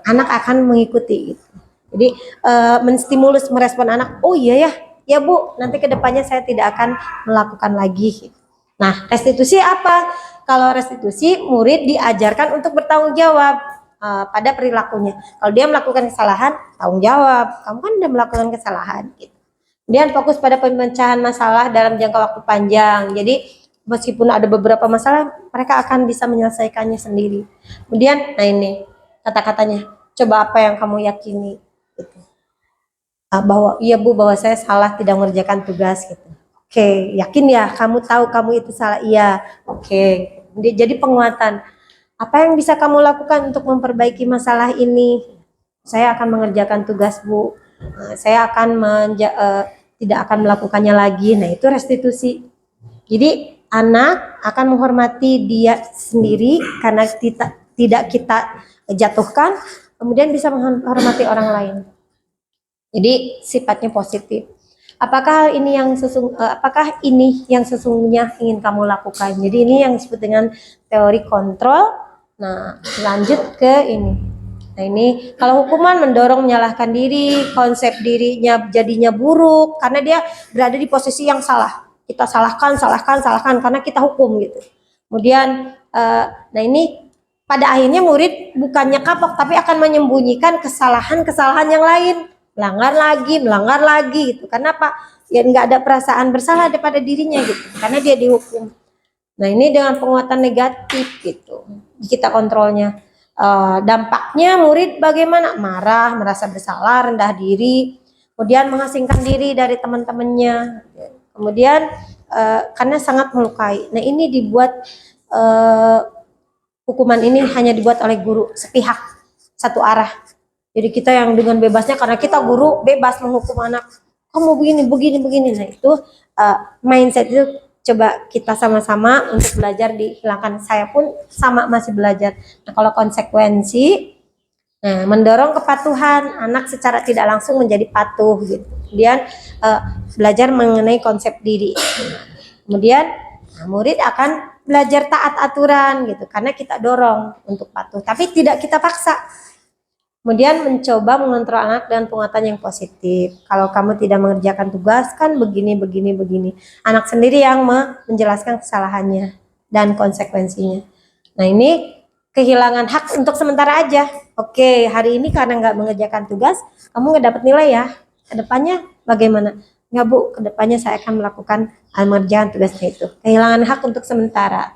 Anak akan mengikuti gitu. Jadi menstimulus merespon anak, oh iya ya Bu, nanti kedepannya saya tidak akan melakukan lagi. Nah, restitusi apa? Kalau restitusi, murid diajarkan untuk bertanggung jawab pada perilakunya. Kalau dia melakukan kesalahan, tanggung jawab. Kamu kan udah melakukan kesalahan gitu. Kemudian fokus pada pemecahan masalah dalam jangka waktu panjang. Jadi meskipun ada beberapa masalah, mereka akan bisa menyelesaikannya sendiri. Kemudian, nah ini kata-katanya, coba apa yang kamu yakini, gitu. Bahwa iya Bu, bahwa saya salah tidak mengerjakan tugas, gitu. Oke, yakin ya, kamu tahu kamu itu salah, iya. Oke, jadi penguatan. Apa yang bisa kamu lakukan untuk memperbaiki masalah ini? Saya akan mengerjakan tugas Bu. Saya akan tidak akan melakukannya lagi. Nah itu restitusi. Jadi anak akan menghormati dia sendiri karena tidak kita jatuhkan, kemudian bisa menghormati orang lain. Jadi sifatnya positif. Apakah ini yang sesungguhnya ingin kamu lakukan? Jadi ini yang disebut dengan teori kontrol. Nah lanjut ke ini. Nah ini kalau hukuman mendorong menyalahkan diri, konsep dirinya jadinya buruk karena dia berada di posisi yang salah. Kita salahkan karena kita hukum gitu. Kemudian nah ini pada akhirnya murid bukannya kapok tapi akan menyembunyikan kesalahan-kesalahan yang lain. Melanggar lagi gitu. Karena apa? Ya nggak ada perasaan bersalah daripada dirinya gitu. Karena dia dihukum. Nah ini dengan penguatan negatif gitu. Kita kontrolnya. Dampaknya murid bagaimana? Marah, merasa bersalah, rendah diri, kemudian mengasingkan diri dari teman-temannya, kemudian karena sangat melukai. Nah ini dibuat hukuman ini hanya dibuat oleh guru sepihak, satu arah. Jadi kita yang dengan bebasnya karena kita guru bebas menghukum anak, kamu begini. Nah itu mindset itu coba kita sama-sama untuk belajar dihilangkan. Saya pun sama masih belajar. Nah kalau konsekuensi, mendorong kepatuhan, anak secara tidak langsung menjadi patuh gitu. Kemudian belajar mengenai konsep diri. Kemudian murid akan belajar taat aturan gitu, karena kita dorong untuk patuh, tapi tidak kita paksa. Kemudian mencoba mengontrol anak dengan penguatan yang positif. Kalau kamu tidak mengerjakan tugas kan begini. Anak sendiri yang menjelaskan kesalahannya dan konsekuensinya. Nah ini kehilangan hak untuk sementara aja. Oke, hari ini karena nggak mengerjakan tugas, kamu nggak dapat nilai ya. Kedepannya bagaimana? Nggak Bu, kedepannya saya akan melakukan mengerjakan tugasnya itu. Kehilangan hak untuk sementara.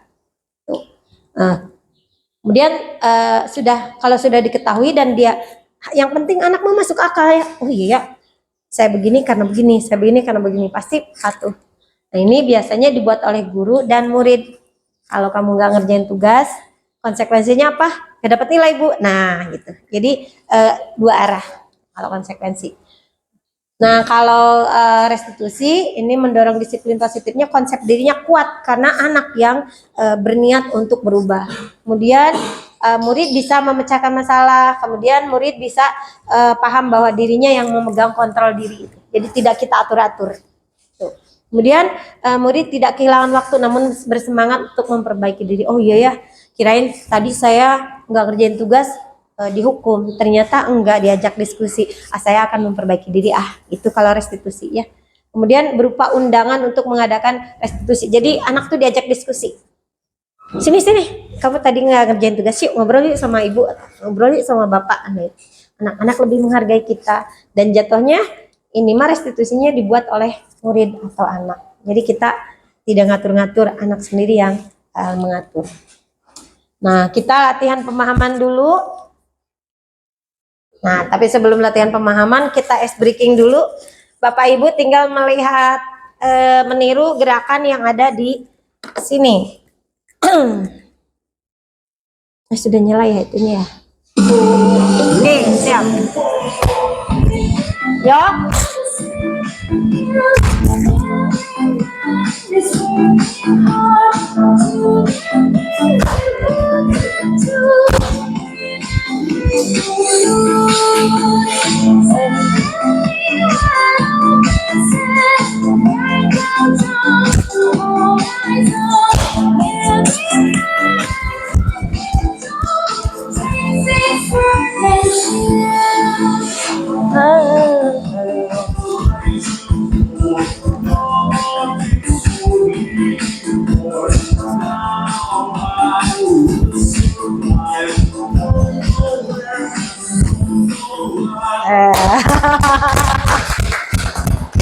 Tuh. Kemudian kalau sudah diketahui dan dia, yang penting anak mau masuk akal ya. Oh iya, saya begini karena begini, saya begini karena begini, pasti patuh. Nah ini biasanya dibuat oleh guru dan murid. Kalau kamu nggak ngerjain tugas, konsekuensinya apa? Nggak dapat nilai Bu. Nah gitu. Jadi dua arah kalau konsekuensi. Nah kalau restitusi ini mendorong disiplin positifnya, konsep dirinya kuat karena anak yang berniat untuk berubah. Kemudian murid bisa memecahkan masalah, kemudian murid bisa paham bahwa dirinya yang memegang kontrol diri. Jadi tidak kita atur-atur. Kemudian murid tidak kehilangan waktu namun bersemangat untuk memperbaiki diri. Oh iya ya, kirain tadi saya nggak kerjain tugas dihukum, ternyata enggak, diajak diskusi. Saya akan memperbaiki diri. Itu kalau restitusi ya. Kemudian berupa undangan untuk mengadakan restitusi. Jadi anak tuh diajak diskusi. Sini, kamu tadi nggak ngerjain tugas, yuk ngobrol yuk sama ibu, ngobrol yuk sama bapak. Anak-anak lebih menghargai kita dan jatuhnya ini mah restitusinya dibuat oleh murid atau anak. Jadi kita tidak ngatur-ngatur, anak sendiri yang mengatur. Nah, kita latihan pemahaman dulu. Nah, tapi sebelum latihan pemahaman, kita ice breaking dulu. Bapak Ibu tinggal melihat, meniru gerakan yang ada di sini. Sudah nyala ya itunya ya. Oke, siap. Yuk.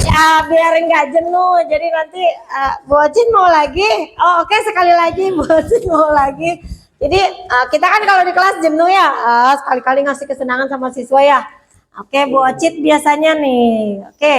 Ya biar nggak jenuh, jadi nanti Bu Ocin mau lagi. Oh oke, sekali lagi Bu Ocin mau lagi. Jadi kita kan kalau di kelas jenuh ya, sekali-kali ngasih kesenangan sama siswa ya. Oke, Bu Ocit biasanya nih. Oke.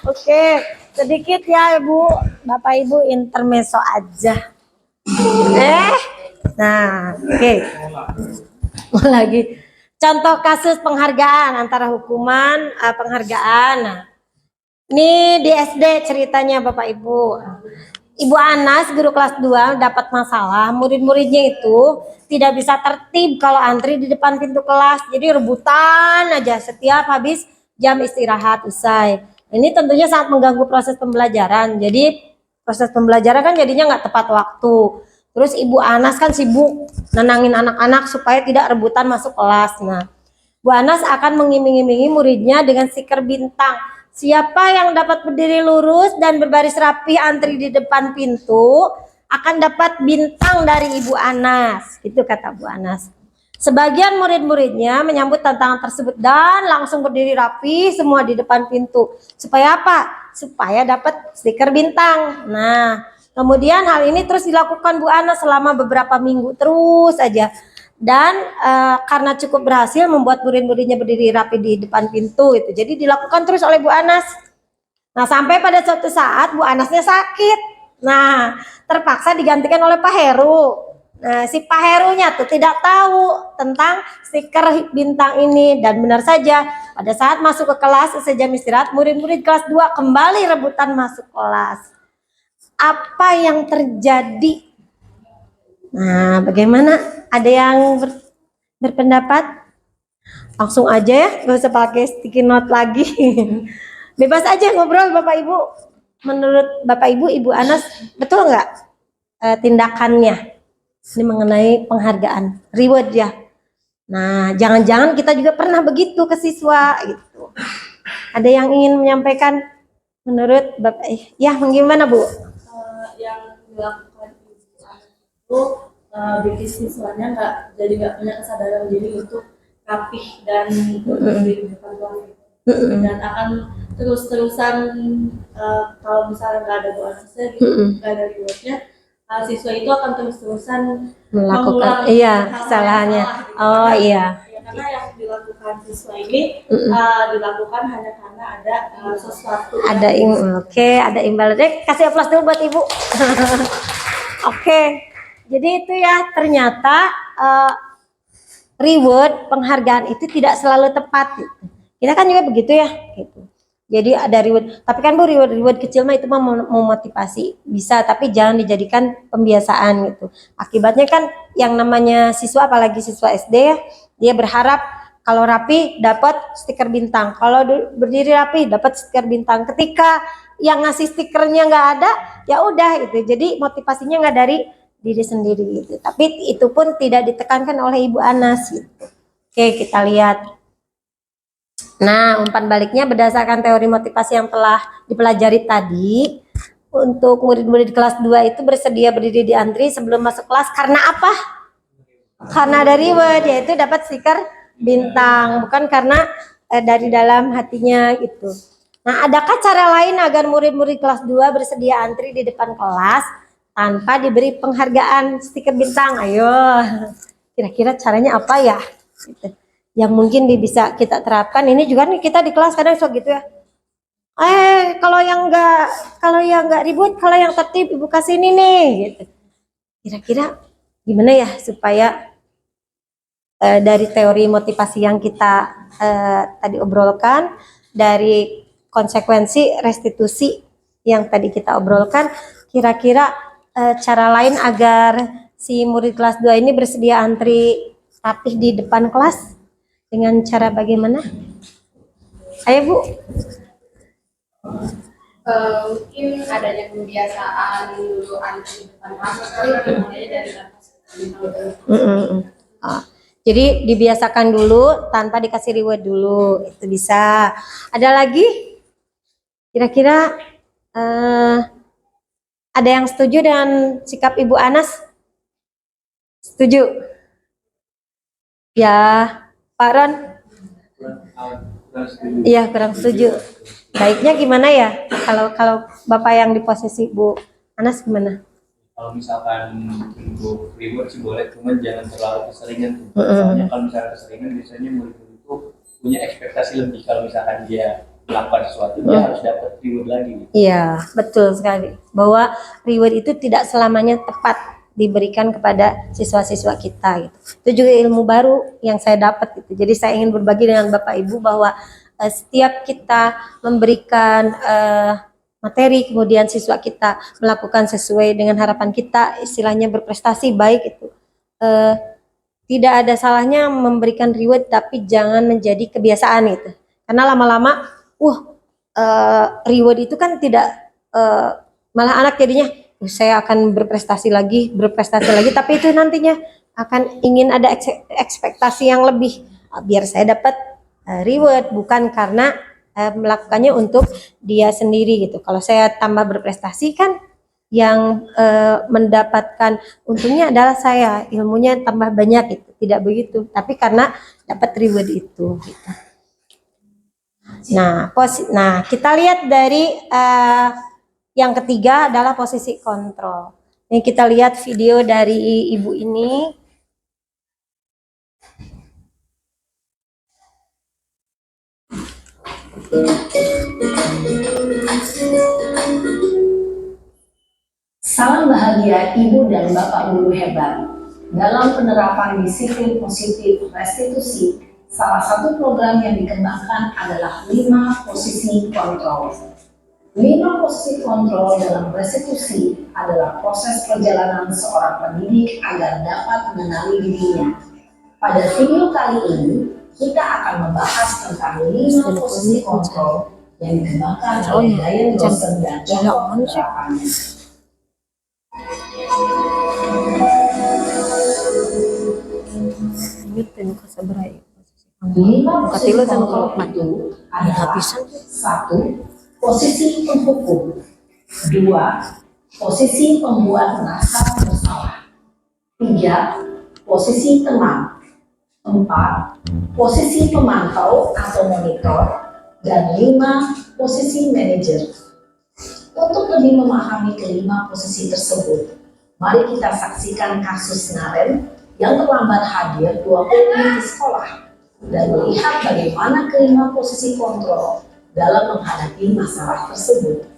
Oke, sedikit ya Ibu, Bapak Ibu intermezzo aja. Nah, oke. Mau lagi. Contoh kasus penghargaan antara hukuman penghargaan. Nah, ini di SD ceritanya Bapak Ibu. Ibu Anas, guru kelas 2, dapat masalah. Murid-muridnya itu tidak bisa tertib kalau antri di depan pintu kelas. Jadi rebutan aja setiap habis jam istirahat usai. Ini tentunya sangat mengganggu proses pembelajaran. Jadi proses pembelajaran kan jadinya nggak tepat waktu. Terus Ibu Anas kan sibuk nenangin anak-anak supaya tidak rebutan masuk kelas. Nah, Bu Anas akan mengiming-imingi muridnya dengan stiker bintang. Siapa yang dapat berdiri lurus dan berbaris rapi antri di depan pintu akan dapat bintang dari Ibu Anas. Itu kata Bu Anas. Sebagian murid-muridnya menyambut tantangan tersebut dan langsung berdiri rapi semua di depan pintu. Supaya apa? Supaya dapat stiker bintang. Nah, kemudian hal ini terus dilakukan Bu Anas selama beberapa minggu terus saja. Dan karena cukup berhasil membuat murid-muridnya berdiri rapi di depan pintu itu. Jadi dilakukan terus oleh Bu Anas. Nah, sampai pada suatu saat Bu Anasnya sakit. Nah, terpaksa digantikan oleh Pak Heru. Nah, si Pak Herunya tuh tidak tahu tentang stiker bintang ini dan benar saja pada saat masuk ke kelas sejam istirahat murid-murid kelas 2 kembali rebutan masuk kelas. Apa yang terjadi? Nah, bagaimana? Ada yang berpendapat? langsung aja ya, nggak usah pakai sticky note lagi. Bebas aja ngobrol Bapak Ibu. Menurut Bapak Ibu, Ibu Anas, betul nggak tindakannya ini mengenai penghargaan, reward ya? Nah, jangan-jangan kita juga pernah begitu ke siswa gitu. Ada yang ingin menyampaikan menurut Bapak? Ya, gimana Bu? Yang dilakukan ibu anak itu bikin siswanya nggak punya kesadaran diri untuk rapih dan berdiri di depan kelas dan akan terus-terusan kalau misalnya nggak ada Bu Anasnya gitu, nggak ada rewardnya, siswa itu akan terus-terusan Melakukan mengulangi iya hal-hal kesalahannya. yang salah, gitu. Oh iya. Ya, karena yang dilakukan siswa ini dilakukan hanya karena ada sesuatu Ada oke, ada imbal. Kasih aplaus dulu buat Ibu. Oke. Jadi itu ya, ternyata reward, penghargaan itu tidak selalu tepat gitu. Kita kan juga begitu ya gitu. Jadi ada reward, tapi kan Bu, reward kecil mah itu mah memotivasi bisa, tapi jangan dijadikan pembiasaan gitu. Akibatnya kan yang namanya siswa, apalagi siswa SD ya, dia berharap kalau rapi dapat stiker bintang, kalau berdiri rapi dapat stiker bintang. Ketika yang ngasih stikernya nggak ada, ya udah gitu. Jadi motivasinya nggak dari diri sendiri gitu. Tapi itu pun tidak ditekankan oleh Ibu Anas gitu. Oke, kita lihat. Nah, umpan baliknya berdasarkan teori motivasi yang telah dipelajari tadi, untuk murid-murid kelas 2 itu bersedia berdiri di antri sebelum masuk kelas karena apa? Karena ada reward, yaitu dapat stiker bintang, bukan karena dari dalam hatinya itu. Nah, adakah cara lain agar murid-murid kelas 2 bersedia antri di depan kelas tanpa diberi penghargaan stiker bintang? Ayo, kira-kira caranya apa ya? Gitu. Yang mungkin bisa kita terapkan. Ini juga nih kita di kelas kadang suka gitu ya. Kalau yang nggak ribut, kalau yang tertib Ibu kasih ini nih gitu. Kira-kira gimana ya supaya dari teori motivasi yang kita tadi obrolkan, dari konsekuensi restitusi yang tadi kita obrolkan, kira-kira cara lain agar si murid kelas 2 ini bersedia antri rapih di depan kelas dengan cara bagaimana? Ayo Bu. Mungkin adanya kebiasaan dulu antri depan kelas mulai dari atas. Jadi dibiasakan dulu tanpa dikasih reward dulu, itu bisa. Ada lagi? Kira-kira ada yang setuju dengan sikap Ibu Anas? Setuju? Ya, Pak Ron? Iya, kurang setuju. Baiknya gimana ya? Kalau Bapak yang di posisi Bu Anas gimana? Kalau misalkan untuk reward sih boleh, cuman jangan terlalu keseringan. Soalnya kalau misalkan keseringan biasanya murid-murid itu punya ekspektasi lebih. Kalau misalkan dia melakukan sesuatu, dia harus dapat reward lagi. Iya, betul sekali. Bahwa reward itu tidak selamanya tepat diberikan kepada siswa-siswa kita gitu. Itu juga ilmu baru yang saya dapat gitu. Jadi saya ingin berbagi dengan Bapak Ibu bahwa setiap kita memberikan materi, kemudian siswa kita melakukan sesuai dengan harapan kita, istilahnya berprestasi baik itu. Tidak ada salahnya memberikan reward, tapi jangan menjadi kebiasaan itu. Karena lama-lama, reward itu kan tidak, malah anak jadinya, saya akan berprestasi lagi, tapi itu nantinya akan ingin ada ekspektasi yang lebih, biar saya dapat reward, bukan karena melakukannya untuk dia sendiri gitu. Kalau saya tambah berprestasi kan yang mendapatkan untungnya adalah saya, ilmunya tambah banyak gitu. Tidak begitu, tapi karena dapat reward itu gitu. Nah, kita lihat dari yang ketiga adalah posisi kontrol. Ini kita lihat video dari ibu ini. Salam bahagia Ibu dan Bapak Guru hebat. Dalam penerapan disiplin positif restitusi, salah satu program yang dikembangkan adalah 5 posisi kontrol. 5 posisi kontrol dalam restitusi adalah proses perjalanan seorang pendidik agar dapat mengenali dirinya. Pada video kali ini, kita akan membahas tentang 5 posisi kontrol yang dikembangkan oleh Diane Rosen dan contoh penerapannya. Lima posisi kontrol itu adalah: 1. Posisi penghukum. 2. Posisi pembuat merasa bersalah. 3. Posisi teman. 4. Posisi pemantau atau monitor. Dan 5. Posisi manajer. Untuk lebih memahami kelima posisi tersebut, mari kita saksikan kasus Naren yang terlambat hadir 20 menit di sekolah dan melihat bagaimana kelima posisi kontrol dalam menghadapi masalah tersebut.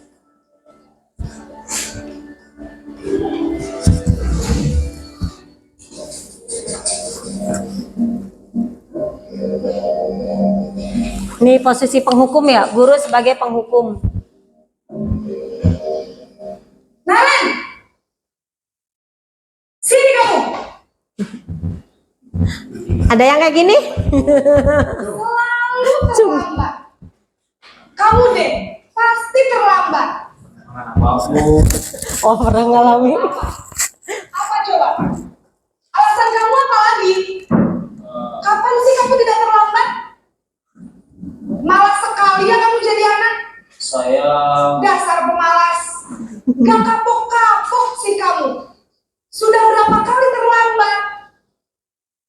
Ini posisi penghukum ya, guru sebagai penghukum. Naren, sini kamu. Ada yang kayak gini? Selalu terlambat. Kamu deh, pasti terlambat. Apa Bu? Oh, pernah ngalami. Apa coba? Alasan kamu apa lagi? Kapan sih kamu tidak terlambat? Malas sekali ya kamu jadi anak. Saya Dasar pemalas. Gak kapok-kapok sih kamu. Sudah berapa kali terlambat?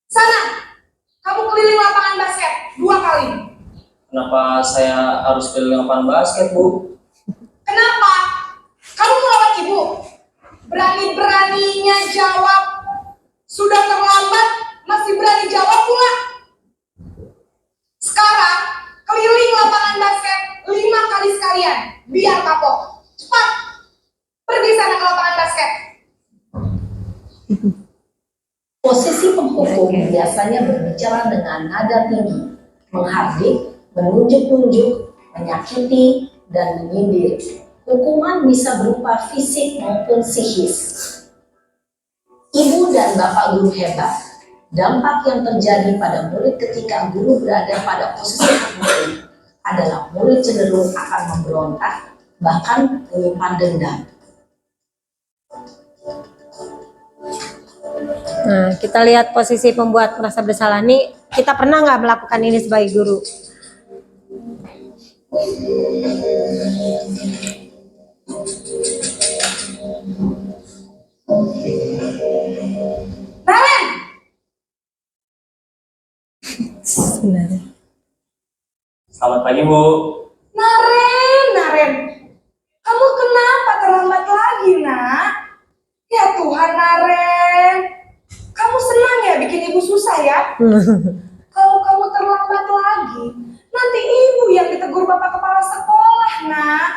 Sana, kamu keliling lapangan basket 2 kali. kenapa saya harus keliling lapangan basket Bu? Kenapa? Kamu melawan ibu. Berani-beraninya jawab. Sudah terlambat, masih berani jawab pula. Sekarang, keliling lapangan basket 5 kali sekalian. Biar kapok. Cepat. Pergi sana ke lapangan basket. Posisi penghukum biasanya berbicara dengan nada tinggi, menghardik, menunjuk-nunjuk, menyakiti, dan menyindir. Hukuman bisa berupa fisik maupun psikis. Ibu dan bapak guru hebat. Dampak yang terjadi pada murid ketika guru berada pada posisi penghukum adalah murid cenderung akan memberontak, bahkan menyimpan dendam. Nah, kita lihat posisi pembuat merasa bersalah nih. Kita pernah nggak melakukan ini sebagai guru? Naren, Selamat pagi Bu. Naren. Kamu kenapa terlambat lagi, nak? Ya Tuhan, Naren. Kamu senang ya bikin ibu susah ya? Kalau kamu terlambat lagi, nanti ibu yang ditegur bapak kepala sekolah, nak.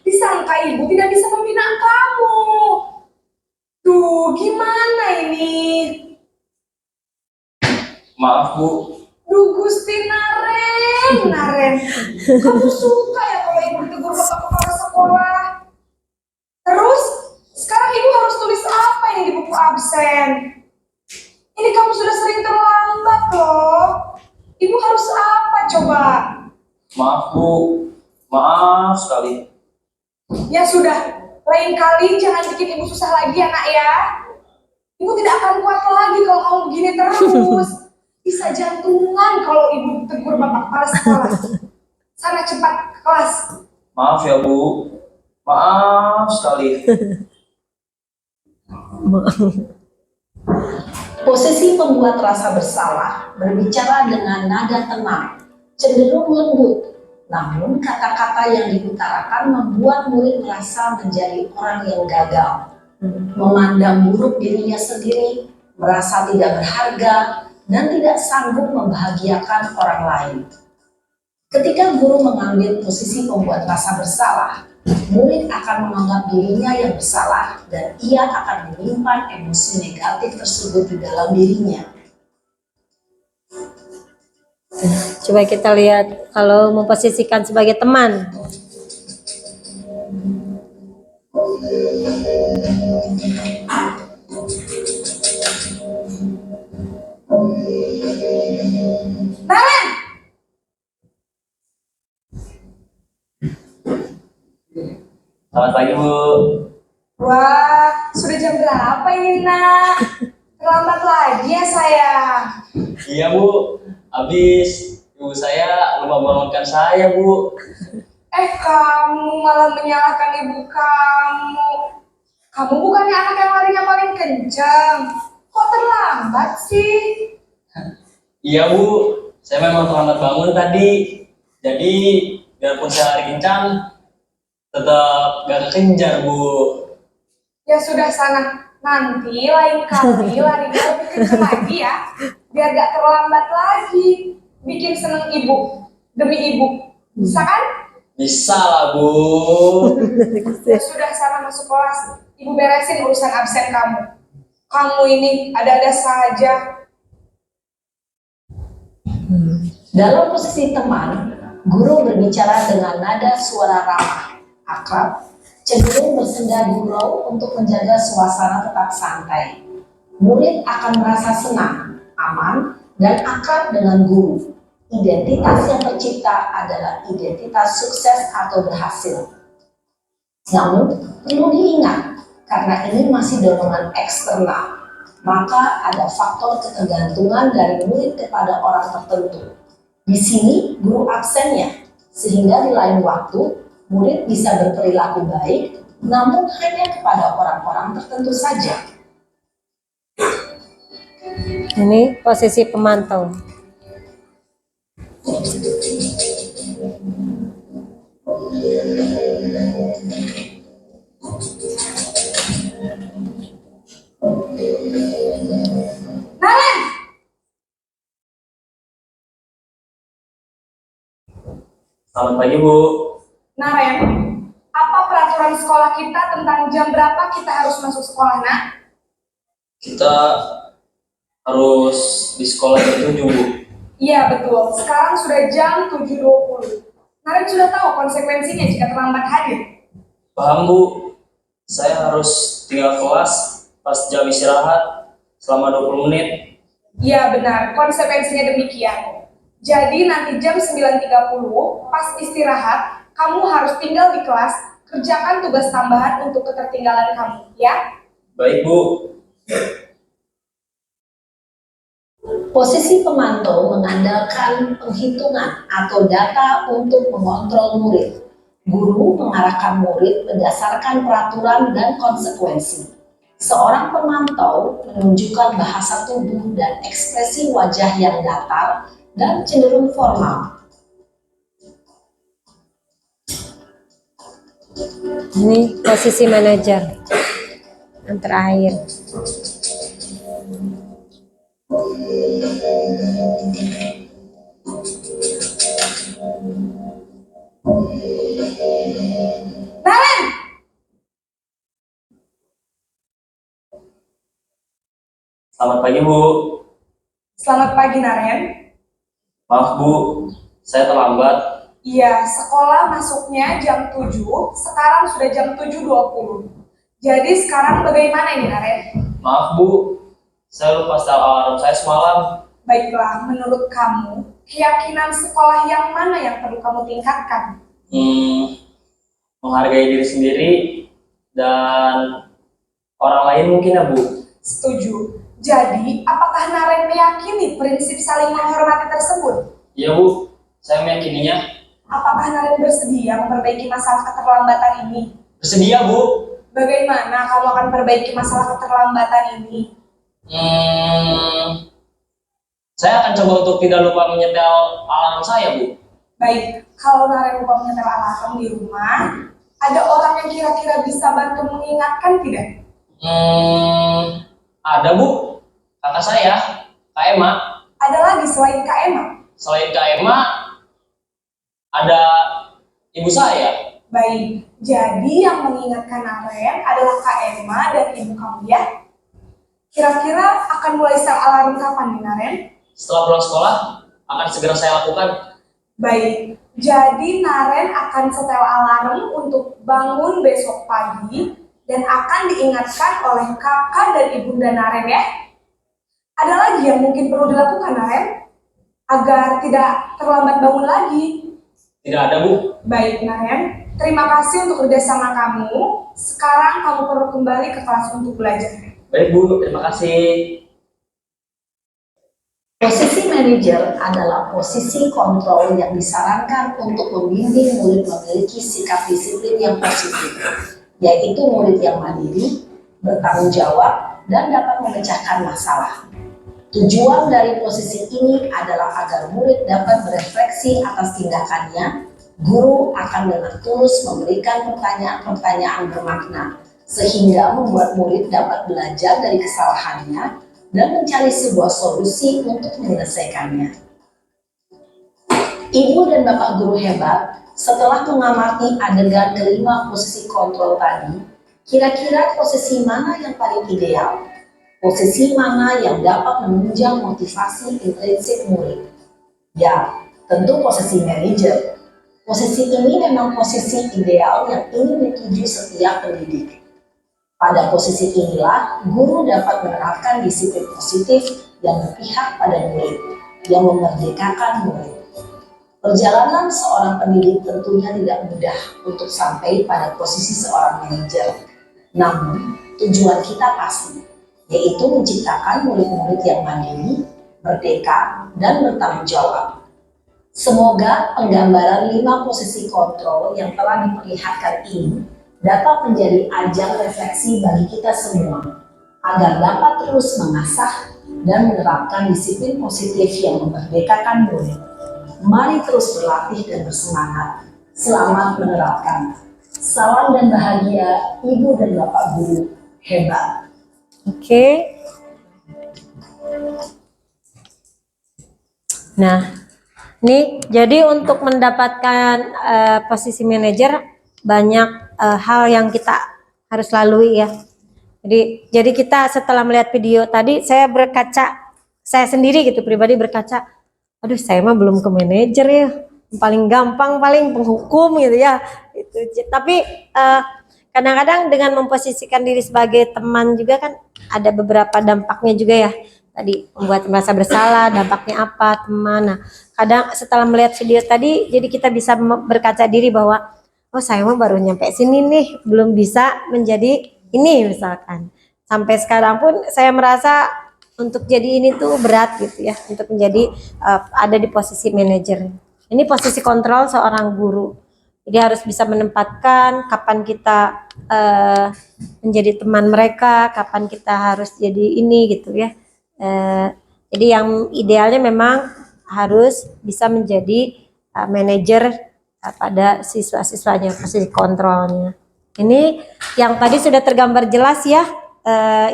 Disangka ibu tidak bisa membina kamu. Duh, gimana ini? Maaf Bu. Duh, Gusti Naren. Kamu suka ya kalau ibu ditegur bapak kepala sekolah? Terus, sekarang ibu harus tulis apa ini di buku absen? Ini kamu sudah sering terlambat loh. Ibu harus apa coba? Maaf Bu. Maaf sekali. Ya sudah, lain kali jangan bikin ibu susah lagi ya, nak ya. Ibu tidak akan kuat lagi kalau kamu begini terus. Bisa jantungan kalau ibu tegur bapak kepala sekolah. Sana cepat ke kelas. Maaf ya Bu. Maaf sekali. Posisi pembuat rasa bersalah berbicara dengan nada tenang, cenderung lembut, namun kata-kata yang diutarakan membuat murid merasa menjadi orang yang gagal, memandang buruk dirinya sendiri, merasa tidak berharga, dan tidak sanggup membahagiakan orang lain. Ketika guru mengambil posisi pembuat rasa bersalah, murid akan menganggap dirinya yang bersalah dan ia akan menyimpan emosi negatif tersebut di dalam dirinya. Coba kita lihat kalau memposisikan sebagai teman. Naren, Selamat pagi, Bu. Wah, sudah jam berapa ini, nak? Terlambat lagi ya, sayang. Iya, Bu. Habis ibu saya lupa bangunkan saya, Bu. Kamu malah menyalahkan ibu kamu. Kamu bukannya anak yang larinya paling kencang. Kok terlambat sih? Iya, Bu. Saya memang terlambat bangun tadi. Jadi, biarpun saya lari kencang, tetap gak kekejar, Bu. Ya sudah sana. Nanti lain kali larinya lebih kencang lagi ya. Biar gak terlambat lagi. Bikin seneng ibu. Demi ibu. Bisa kan? Bisa lah, Bu. Ya sudah sana masuk kelas. Ibu beresin urusan absen kamu. Kamu ini ada-ada saja. Dalam posisi teman, guru berbicara dengan nada suara ramah, akrab, cenderung bersenda gurau untuk menjaga suasana tetap santai. Murid akan merasa senang, aman, dan akrab dengan guru. Identitas yang tercipta adalah identitas sukses atau berhasil. Namun, perlu diingat, karena ini masih dorongan eksternal, maka ada faktor ketergantungan dari murid kepada orang tertentu. Di sini, guru absennya, sehingga di lain waktu, murid bisa berperilaku baik, namun hanya kepada orang-orang tertentu saja. Ini posisi pemantau. Naren! Selamat pagi, Bu. Naren, apa peraturan sekolah kita tentang jam berapa kita harus masuk sekolah, nak? Kita harus di sekolah jam 7, Bu. Iya, betul. Sekarang sudah jam 7.20. Naren sudah tahu konsekuensinya jika terlambat hadir. Paham, Bu. Saya harus tinggal kelas pas jam istirahat selama 20 menit. Iya, benar. Konsekuensinya demikian. Jadi nanti jam 9.30 pas istirahat, kamu harus tinggal di kelas, kerjakan tugas tambahan untuk ketertinggalan kamu, ya? Baik, Bu. Posisi pemantau mengandalkan penghitungan atau data untuk mengontrol murid. Guru mengarahkan murid berdasarkan peraturan dan konsekuensi. Seorang pemantau menunjukkan bahasa tubuh dan ekspresi wajah yang datar dan cenderung formal. Ini posisi manajer yang terakhir. Naren! Selamat pagi, Bu. Selamat pagi, Naren. Maaf, Bu. Saya terlambat. Iya, sekolah masuknya jam 7, sekarang sudah jam 7.20. Jadi sekarang bagaimana ini, Naren? Maaf, Bu. Saya lupa setel alarm saya semalam. Baiklah, menurut kamu, keyakinan sekolah yang mana yang perlu kamu tingkatkan? Menghargai diri sendiri dan orang lain mungkin ya, Bu. Setuju. Jadi, apakah Naren meyakini prinsip saling menghormati tersebut? Iya, Bu. Saya meyakininya. Apakah Naren bersedia memperbaiki masalah keterlambatan ini? Bersedia, Bu. Bagaimana kamu akan perbaiki masalah keterlambatan ini? Saya akan coba untuk tidak lupa menyetel alarm saya, Bu. Baik, kalau Naren lupa menyetel alarm di rumah, ada orang yang kira-kira bisa bantu mengingatkan tidak? Ada, Bu. Kakak saya, Kak Emma. Ada lagi selain Kak Emma? Selain Kak Emma, ada ibu saya. Baik, jadi yang mengingatkan Naren adalah Kak Emma dan ibu kamu ya? Kira-kira akan mulai setel alarm kapan nih, Naren? Setelah pulang sekolah, akan segera saya lakukan. Baik, jadi Naren akan setel alarm untuk bangun besok pagi dan akan diingatkan oleh kakak dan ibunda Naren ya. Ada lagi yang mungkin perlu dilakukan, Naren? Agar tidak terlambat bangun lagi. Tidak ada, Bu. Baik, Naren. Terima kasih untuk kerjasama kamu. Sekarang kamu perlu kembali ke kelas untuk belajar. Baik Bu, terima kasih. Posisi manajer adalah posisi kontrol yang disarankan untuk membimbing murid memiliki sikap disiplin yang positif, yaitu murid yang mandiri, bertanggung jawab, dan dapat memecahkan masalah. Tujuan dari posisi ini adalah agar murid dapat berefleksi atas tindakannya. Guru akan dengan tulus memberikan pertanyaan-pertanyaan bermakna, sehingga membuat murid dapat belajar dari kesalahannya dan mencari sebuah solusi untuk menyelesaikannya. Ibu dan Bapak guru hebat, setelah mengamati adegan kelima posisi kontrol tadi, kira-kira posisi mana yang paling ideal? Posisi mana yang dapat menunjang motivasi intrinsik murid? Ya, tentu posisi manajer. Posisi ini memang posisi ideal yang ingin dituju setiap pendidik. Pada posisi inilah, guru dapat menerapkan disiplin positif yang berpihak pada murid, yang memerdekakan murid. Perjalanan seorang pendidik tentunya tidak mudah untuk sampai pada posisi seorang manajer. Namun, tujuan kita pasti, yaitu menciptakan murid-murid yang mandiri, merdeka, dan bertanggung jawab. Semoga penggambaran 5 posisi kontrol yang telah diperlihatkan ini dapat menjadi ajang refleksi bagi kita semua, agar dapat terus mengasah dan menerapkan disiplin positif yang memerdekakan murid. Mari terus berlatih dan bersemangat. Selamat menerapkan. Salam dan bahagia Ibu dan Bapak guru hebat. Oke. Nah, nih, jadi untuk mendapatkan posisi manajer banyak hal yang kita harus lalui ya. Jadi kita setelah melihat video tadi, saya sendiri gitu pribadi berkaca, aduh saya mah belum ke manajer ya, paling gampang paling penghukum gitu ya. Tapi kadang-kadang dengan memposisikan diri sebagai teman juga kan ada beberapa dampaknya juga ya. Tadi membuat merasa bersalah, dampaknya apa teman. Nah, kadang setelah melihat video tadi, jadi kita bisa berkaca diri bahwa, oh saya mah baru nyampe sini nih, belum bisa menjadi ini misalkan. Sampai sekarang pun saya merasa untuk jadi ini tuh berat gitu ya, untuk menjadi ada di posisi manajer. Ini posisi kontrol seorang guru. Jadi harus bisa menempatkan kapan kita menjadi teman mereka, kapan kita harus jadi ini gitu ya. Jadi yang idealnya memang harus bisa menjadi manajer pada siswa-siswanya, posisi kontrolnya. Ini yang tadi sudah tergambar jelas ya,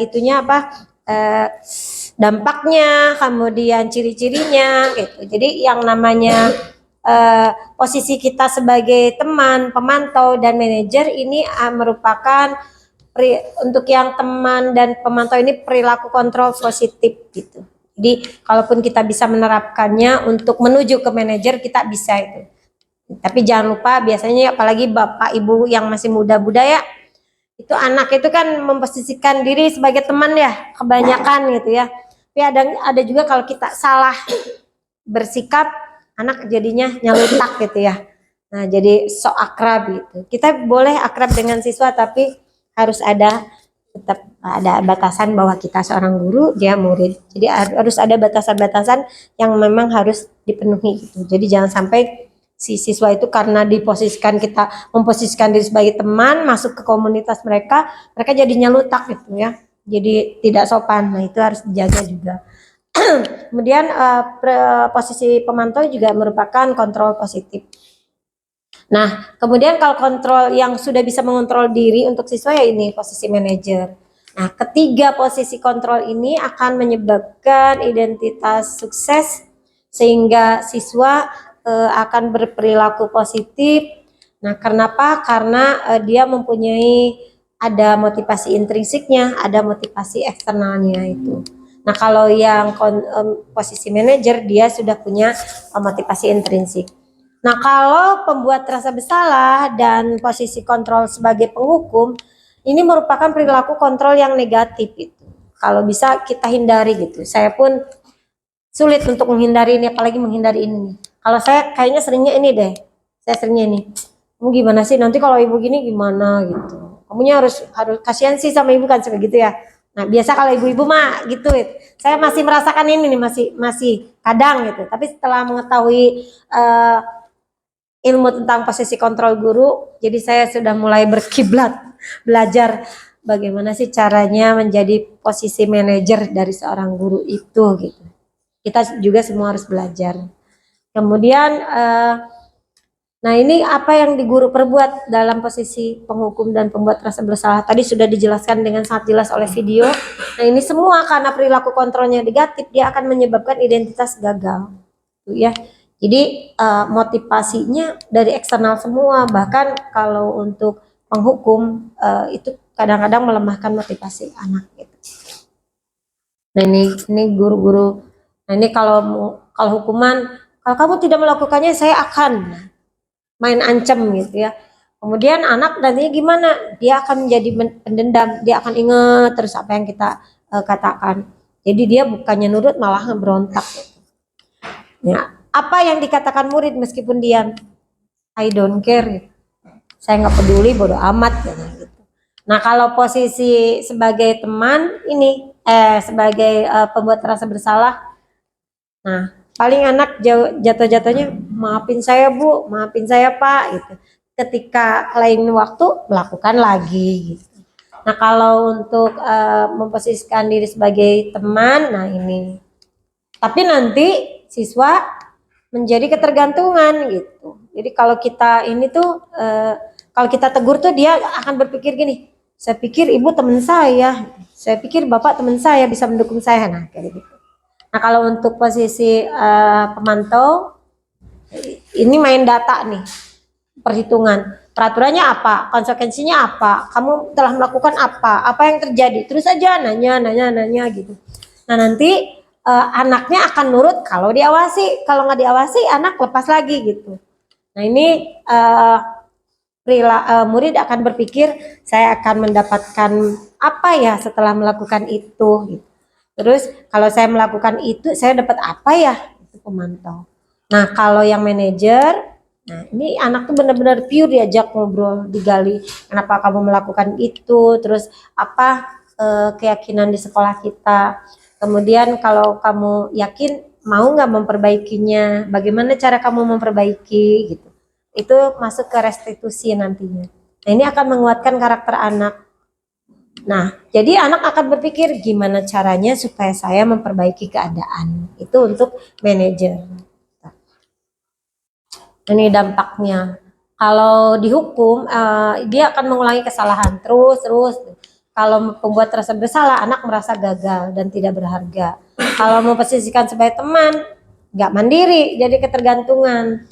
itunya apa, dampaknya, kemudian ciri-cirinya gitu. Jadi yang namanya posisi kita sebagai teman, pemantau, dan manajer ini merupakan untuk yang teman dan pemantau ini perilaku kontrol positif gitu. Jadi kalaupun kita bisa menerapkannya untuk menuju ke manajer, kita bisa itu. Tapi jangan lupa biasanya apalagi bapak ibu yang masih muda-muda ya, itu anak itu kan memposisikan diri sebagai teman ya, kebanyakan gitu ya. Tapi ada juga kalau kita salah bersikap, anak jadinya nyalutak gitu ya. Nah jadi sok akrab gitu. Kita boleh akrab dengan siswa tapi harus tetap ada batasan bahwa kita seorang guru, dia murid. Jadi harus ada batasan-batasan yang memang harus dipenuhi gitu. Jadi jangan sampai si siswa itu karena kita memposisikan diri sebagai teman, masuk ke komunitas mereka jadi nyalutak gitu ya. Jadi tidak sopan. Nah, itu harus dijaga juga. Kemudian posisi pemantau juga merupakan kontrol positif. Nah, kemudian kalau kontrol yang sudah bisa mengontrol diri untuk siswa ya ini posisi manajer. Nah, ketiga posisi kontrol ini akan menyebabkan identitas sukses sehingga siswa akan berperilaku positif. Nah, kenapa? Karena dia mempunyai ada motivasi intrinsiknya, ada motivasi eksternalnya itu. Nah, kalau yang posisi manajer dia sudah punya motivasi intrinsik. Nah, kalau pembuat rasa bersalah dan posisi kontrol sebagai penghukum, ini merupakan perilaku kontrol yang negatif itu. Kalau bisa kita hindari gitu. Saya pun sulit untuk menghindari ini, apalagi menghindari ini. Kalau saya kayaknya seringnya ini deh. Saya seringnya ini. kamu gimana sih nanti kalau ibu gini gimana gitu. Kamunya harus kasihan sih sama ibu kan seperti gitu ya. Nah biasa kalau ibu-ibu mah gitu. Saya masih merasakan ini nih masih kadang gitu. Tapi setelah mengetahui ilmu tentang posisi kontrol guru, jadi saya sudah mulai berkiblat belajar bagaimana sih caranya menjadi posisi manajer dari seorang guru itu gitu. Kita juga semua harus belajar. Kemudian nah ini apa yang di guru perbuat dalam posisi penghukum dan pembuat rasa bersalah tadi sudah dijelaskan dengan sangat jelas oleh video. Nah ini semua karena perilaku kontrolnya negatif, dia akan menyebabkan identitas gagal, ya. Jadi motivasinya dari eksternal semua, bahkan kalau untuk penghukum itu kadang-kadang melemahkan motivasi anak gitu. Nah ini guru-guru. Nah ini kalau hukuman, kalau kamu tidak melakukannya saya akan main ancam gitu ya. Kemudian anak nantinya gimana? Dia akan menjadi pendendam, dia akan ingat terus apa yang kita katakan. Jadi dia bukannya nurut malah berontak. Gitu. Ya, apa yang dikatakan murid meskipun diam, I don't care. Gitu. Saya nggak peduli, bodoh amat gitu. Nah kalau posisi sebagai teman ini, sebagai pembuat rasa bersalah, nah paling anak jatuh-jatuhnya maafin saya bu, maafin saya pak gitu. Ketika lain waktu melakukan lagi gitu. Nah kalau untuk memposisikan diri sebagai teman, nah ini. Tapi nanti siswa menjadi ketergantungan gitu. Jadi kalau kita ini tuh kalau kita tegur tuh dia akan berpikir gini, saya pikir ibu teman saya pikir bapak teman saya bisa mendukung saya, nah kayak gitu. Nah kalau untuk posisi pemantau, ini main data nih, perhitungan, peraturannya apa, konsekuensinya apa, kamu telah melakukan apa yang terjadi, terus aja nanya gitu. Nah nanti anaknya akan nurut kalau diawasi, kalau nggak diawasi anak lepas lagi gitu. Nah ini murid akan berpikir saya akan mendapatkan apa ya setelah melakukan itu gitu. Terus kalau saya melakukan itu saya dapat apa ya, itu pemantau. Nah kalau yang manajer, nah ini anak tuh benar-benar pure diajak ngobrol, digali kenapa kamu melakukan itu, terus apa keyakinan di sekolah kita. Kemudian kalau kamu yakin mau nggak memperbaikinya, bagaimana cara kamu memperbaiki gitu. Itu masuk ke restitusi nantinya. Nah ini akan menguatkan karakter anak. Nah, jadi anak akan berpikir gimana caranya supaya saya memperbaiki keadaan. Itu untuk manajer. Ini dampaknya. Kalau dihukum, dia akan mengulangi kesalahan terus. Kalau pembuat rasa bersalah, anak merasa gagal dan tidak berharga. Kalau memposisikan sebagai teman, nggak mandiri, jadi ketergantungan.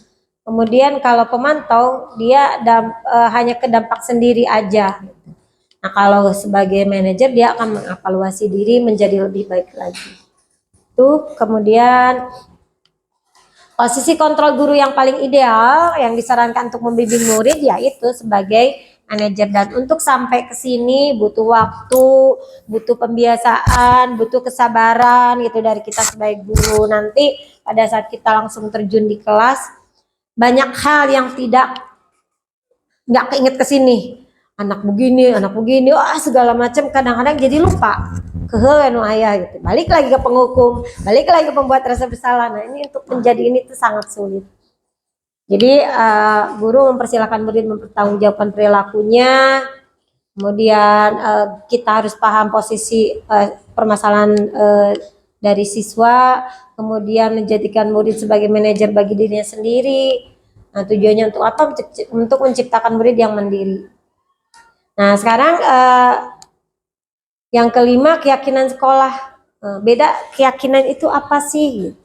Kemudian kalau pemantau, dia hanya ke dampak sendiri aja. Nah kalau sebagai manajer dia akan mengevaluasi diri menjadi lebih baik lagi. Itu kemudian posisi kontrol guru yang paling ideal yang disarankan untuk membimbing murid yaitu sebagai manajer, dan untuk sampai ke sini butuh waktu, butuh pembiasaan, butuh kesabaran gitu dari kita sebagai guru. Nanti pada saat kita langsung terjun di kelas banyak hal yang nggak keinget ke sini. Anak begini, segala macam, kadang-kadang jadi lupa kehelen ayah gitu. Balik lagi ke penghukum, balik lagi ke pembuat rasa bersalah. Nah ini untuk menjadi ini tuh sangat sulit. Jadi guru mempersilahkan murid mempertanggungjawabkan perilakunya. Kemudian kita harus paham posisi permasalahan dari siswa. Kemudian menjadikan murid sebagai manajer bagi dirinya sendiri. Nah tujuannya untuk apa? Untuk menciptakan murid yang mandiri. Nah sekarang yang kelima, keyakinan sekolah. Beda keyakinan itu apa sih?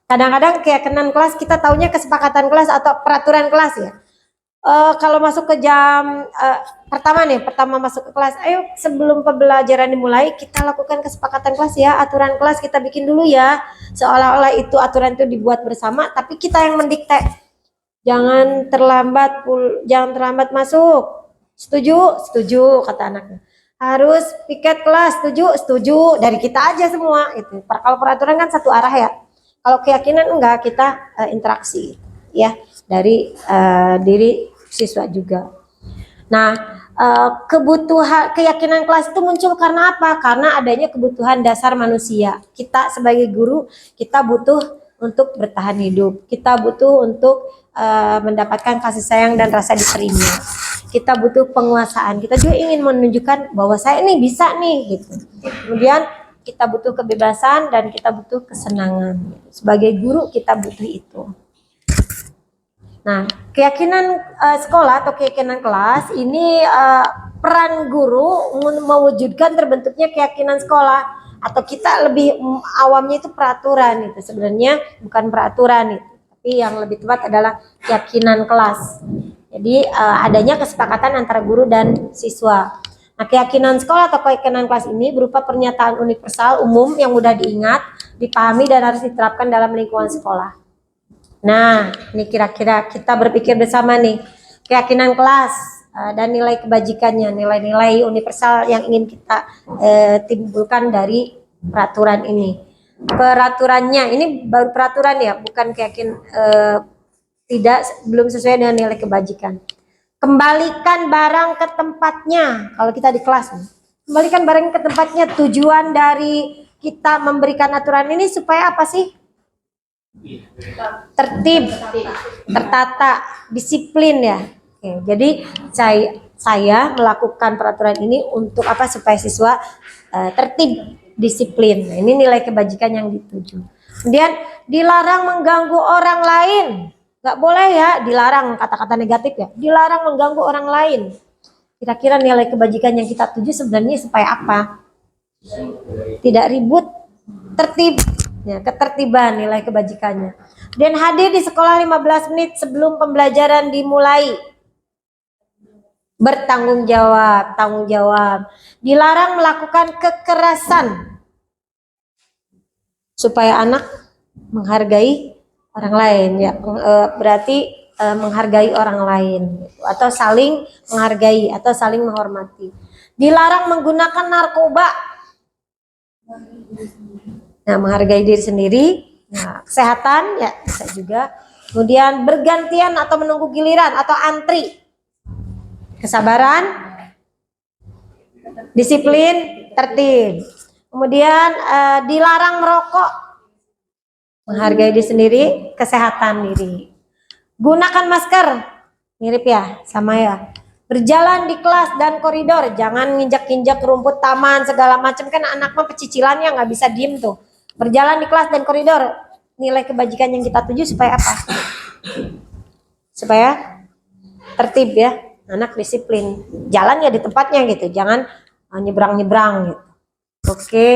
Kadang-kadang keyakinan kelas kita taunya kesepakatan kelas atau peraturan kelas ya. Kalau masuk ke jam pertama masuk ke kelas, ayo sebelum pembelajaran dimulai kita lakukan kesepakatan kelas ya, aturan kelas kita bikin dulu ya. Seolah-olah itu aturan itu dibuat bersama, tapi kita yang mendikte. Jangan terlambat masuk. Setuju kata anaknya. Harus piket kelas, setuju dari kita aja semua itu. Kalau peraturan kan satu arah ya. Kalau keyakinan enggak, kita interaksi ya dari diri siswa juga. Nah, kebutuhan keyakinan kelas itu muncul karena apa? Karena adanya kebutuhan dasar manusia. Kita sebagai guru, kita butuh untuk bertahan hidup. Kita butuh untuk mendapatkan kasih sayang dan rasa diterima. Kita butuh penguasaan. Kita juga ingin menunjukkan bahwa saya ini bisa nih gitu. Kemudian kita butuh kebebasan dan kita butuh kesenangan. Sebagai guru kita butuh itu. Nah, keyakinan sekolah atau keyakinan kelas ini peran guru mewujudkan terbentuknya keyakinan sekolah, atau kita lebih awamnya itu peraturan itu sebenarnya bukan peraturan itu, tapi yang lebih tepat adalah keyakinan kelas. Jadi adanya kesepakatan antara guru dan siswa. Nah, keyakinan sekolah atau keyakinan kelas ini berupa pernyataan universal umum yang mudah diingat, dipahami dan harus diterapkan dalam lingkungan sekolah. Nah, ini kira-kira kita berpikir bersama nih, keyakinan kelas dan nilai kebajikannya, nilai-nilai universal yang ingin kita timbulkan dari peraturan ini. Peraturannya, ini baru peraturan ya, bukan belum sesuai dengan nilai kebajikan. Kembalikan barang ke tempatnya, kalau kita di kelas nih. Kembalikan barang ke tempatnya, tujuan dari kita memberikan aturan ini supaya apa sih? Tertib, tertata, disiplin ya. Oke, jadi saya melakukan peraturan ini untuk apa? Supaya siswa tertib, disiplin. Nah, ini nilai kebajikan yang dituju. Kemudian dilarang mengganggu orang lain. Nggak boleh ya, dilarang, kata-kata negatif ya. Dilarang mengganggu orang lain. Kira-kira nilai kebajikan yang kita tuju sebenarnya supaya apa? Tidak ribut, tertib. Ya, ketertiban nilai kebajikannya. Dan hadir di sekolah 15 menit sebelum pembelajaran dimulai. Bertanggung jawab, tanggung jawab. Dilarang melakukan kekerasan. Supaya anak menghargai orang lain ya. Berarti menghargai orang lain atau saling menghargai atau saling menghormati. Dilarang menggunakan narkoba. Nah, menghargai diri sendiri, nah, kesehatan ya bisa juga. Kemudian bergantian atau menunggu giliran atau antri. Kesabaran, disiplin, tertib. Kemudian dilarang merokok. Menghargai diri sendiri, kesehatan diri. Gunakan masker. Mirip ya, sama ya. Berjalan di kelas dan koridor, jangan nginjak-injak rumput taman segala macam, kan anak mah pecicilannya nggak bisa diem tuh. Berjalan di kelas dan koridor, nilai kebajikan yang kita tuju supaya apa? Supaya tertib ya, anak disiplin. Jalan ya di tempatnya gitu, jangan nyebrang-nyebrang gitu. Oke,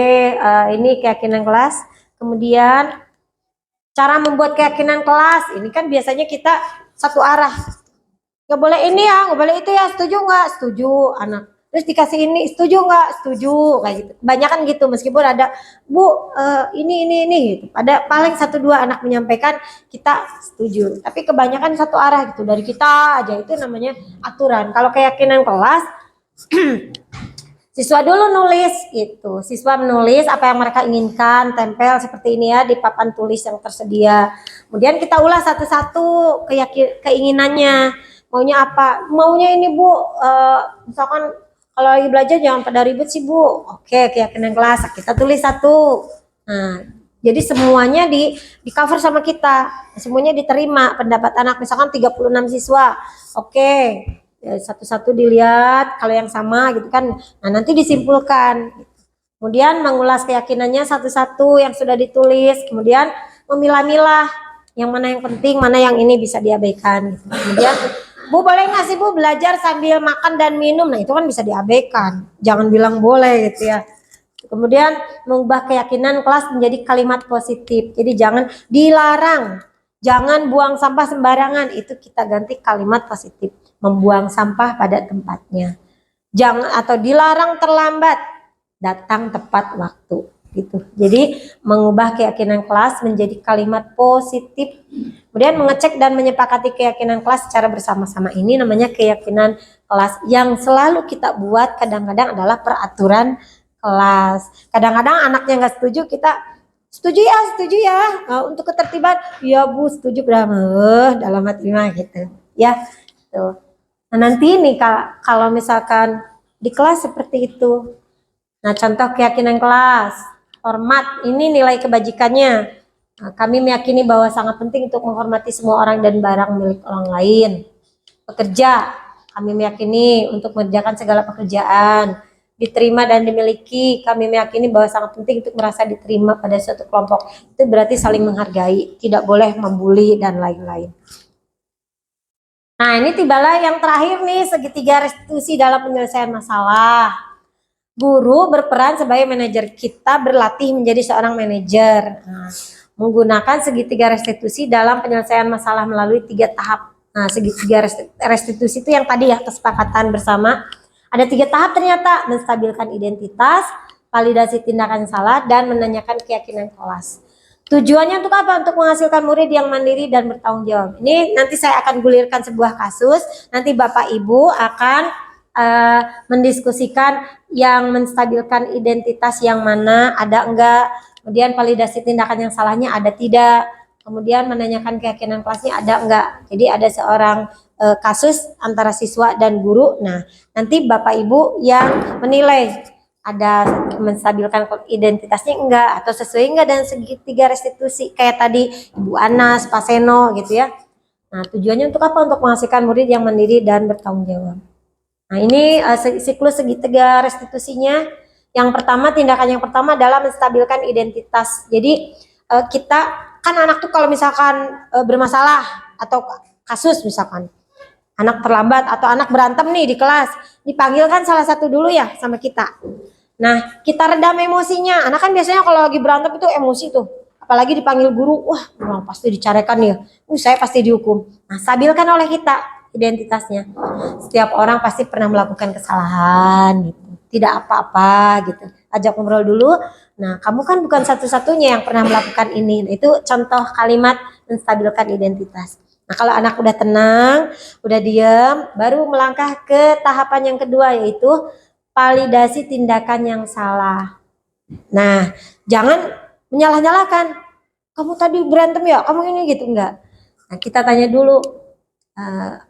ini keyakinan kelas. Kemudian cara membuat keyakinan kelas, ini kan biasanya kita satu arah. Gak boleh ini ya, gak boleh itu ya, setuju nggak? Setuju anak. Terus dikasih ini, setuju nggak? Setuju, kayak gitu. Kebanyakan gitu, meskipun ada, Bu, ini gitu. Ada paling 1-2 anak menyampaikan, kita setuju. Tapi kebanyakan satu arah gitu, dari kita aja, itu namanya aturan. Kalau keyakinan kelas, siswa dulu nulis gitu. Siswa menulis apa yang mereka inginkan, tempel seperti ini ya, di papan tulis yang tersedia. Kemudian kita ulas satu-satu keinginannya. Maunya apa? Maunya ini, Bu, misalkan kalau lagi belajar jangan pada ribet sih, Bu. Oke, keyakinan kelas kita tulis satu. Nah, jadi semuanya di cover sama kita. Semuanya diterima pendapat anak. Misalkan 36 siswa. Oke, satu-satu dilihat kalau yang sama gitu kan. Nah, nanti disimpulkan. Kemudian mengulas keyakinannya satu-satu yang sudah ditulis. Kemudian memilah-milah yang mana yang penting, mana yang ini bisa diabaikan. Kemudian, Bu, boleh nggak sih, Bu, belajar sambil makan dan minum? Nah, itu kan bisa diabaikan. Jangan bilang boleh gitu ya. Kemudian mengubah keyakinan kelas menjadi kalimat positif. Jadi jangan dilarang, jangan buang sampah sembarangan. Itu kita ganti kalimat positif, membuang sampah pada tempatnya. Jangan, atau dilarang terlambat, datang tepat waktu. Gitu. Jadi mengubah keyakinan kelas menjadi kalimat positif. Kemudian mengecek dan menyepakati keyakinan kelas secara bersama-sama, ini namanya keyakinan kelas. Yang selalu kita buat kadang-kadang adalah peraturan kelas. Kadang-kadang anaknya nggak setuju, kita setuju ya untuk ketertiban. Ya, Bu, setuju, dalam hati mah gitu ya. Tuh. Nah, nanti nih kalau misalkan di kelas seperti itu. Nah, contoh keyakinan kelas, hormat, ini nilai kebajikannya. Nah, kami meyakini bahwa sangat penting untuk menghormati semua orang dan barang milik orang lain. Pekerja, kami meyakini untuk mengerjakan segala pekerjaan. Diterima dan dimiliki, kami meyakini bahwa sangat penting untuk merasa diterima pada suatu kelompok. Itu berarti saling menghargai, tidak boleh membuli dan lain-lain. Nah, ini tibalah yang terakhir nih, segitiga restitusi dalam penyelesaian masalah. Guru berperan sebagai manajer, kita berlatih menjadi seorang manajer. Nah, menggunakan segitiga restitusi dalam penyelesaian masalah melalui 3 tahap. Nah, segitiga restitusi itu yang tadi ya, kesepakatan bersama. Ada 3 tahap ternyata, menstabilkan identitas, validasi tindakan salah, dan menanyakan keyakinan kelas. Tujuannya untuk apa? Untuk menghasilkan murid yang mandiri dan bertanggung jawab. Ini nanti saya akan gulirkan sebuah kasus. Nanti Bapak Ibu akan mendiskusikan yang menstabilkan identitas yang mana, ada enggak. Kemudian validasi tindakan yang salahnya ada tidak. Kemudian menanyakan keyakinan kelasnya ada enggak. Jadi ada seorang kasus antara siswa dan guru. Nah, nanti Bapak Ibu yang menilai ada menstabilkan identitasnya enggak atau sesuai enggak dan segitiga restitusi kayak tadi Ibu Anas, Pak Seno gitu ya. Nah, tujuannya untuk apa? Untuk menghasilkan murid yang mandiri dan bertanggung jawab. Nah, ini siklus segitiga restitusinya. Yang pertama, tindakan yang pertama adalah menstabilkan identitas. Jadi kita kan anak tuh kalau misalkan bermasalah atau kasus misalkan anak terlambat atau anak berantem nih di kelas, dipanggil kan salah satu dulu ya sama kita. Nah, kita redam emosinya. Anak kan biasanya kalau lagi berantem itu emosi tuh. Apalagi dipanggil guru, wah pasti dicarekan ya. Saya pasti dihukum. Nah, stabilkan oleh kita identitasnya. Setiap orang pasti pernah melakukan kesalahan gitu. Tidak apa-apa gitu. Ajak ngobrol dulu. Nah, kamu kan bukan satu-satunya yang pernah melakukan ini. Nah, itu contoh kalimat menstabilkan identitas. Nah, kalau anak udah tenang, udah diam, baru melangkah ke tahapan yang kedua, yaitu validasi tindakan yang salah. Nah, jangan menyalah-nyalahkan. Kamu tadi berantem ya, kamu ini gitu, enggak. Nah, kita tanya dulu.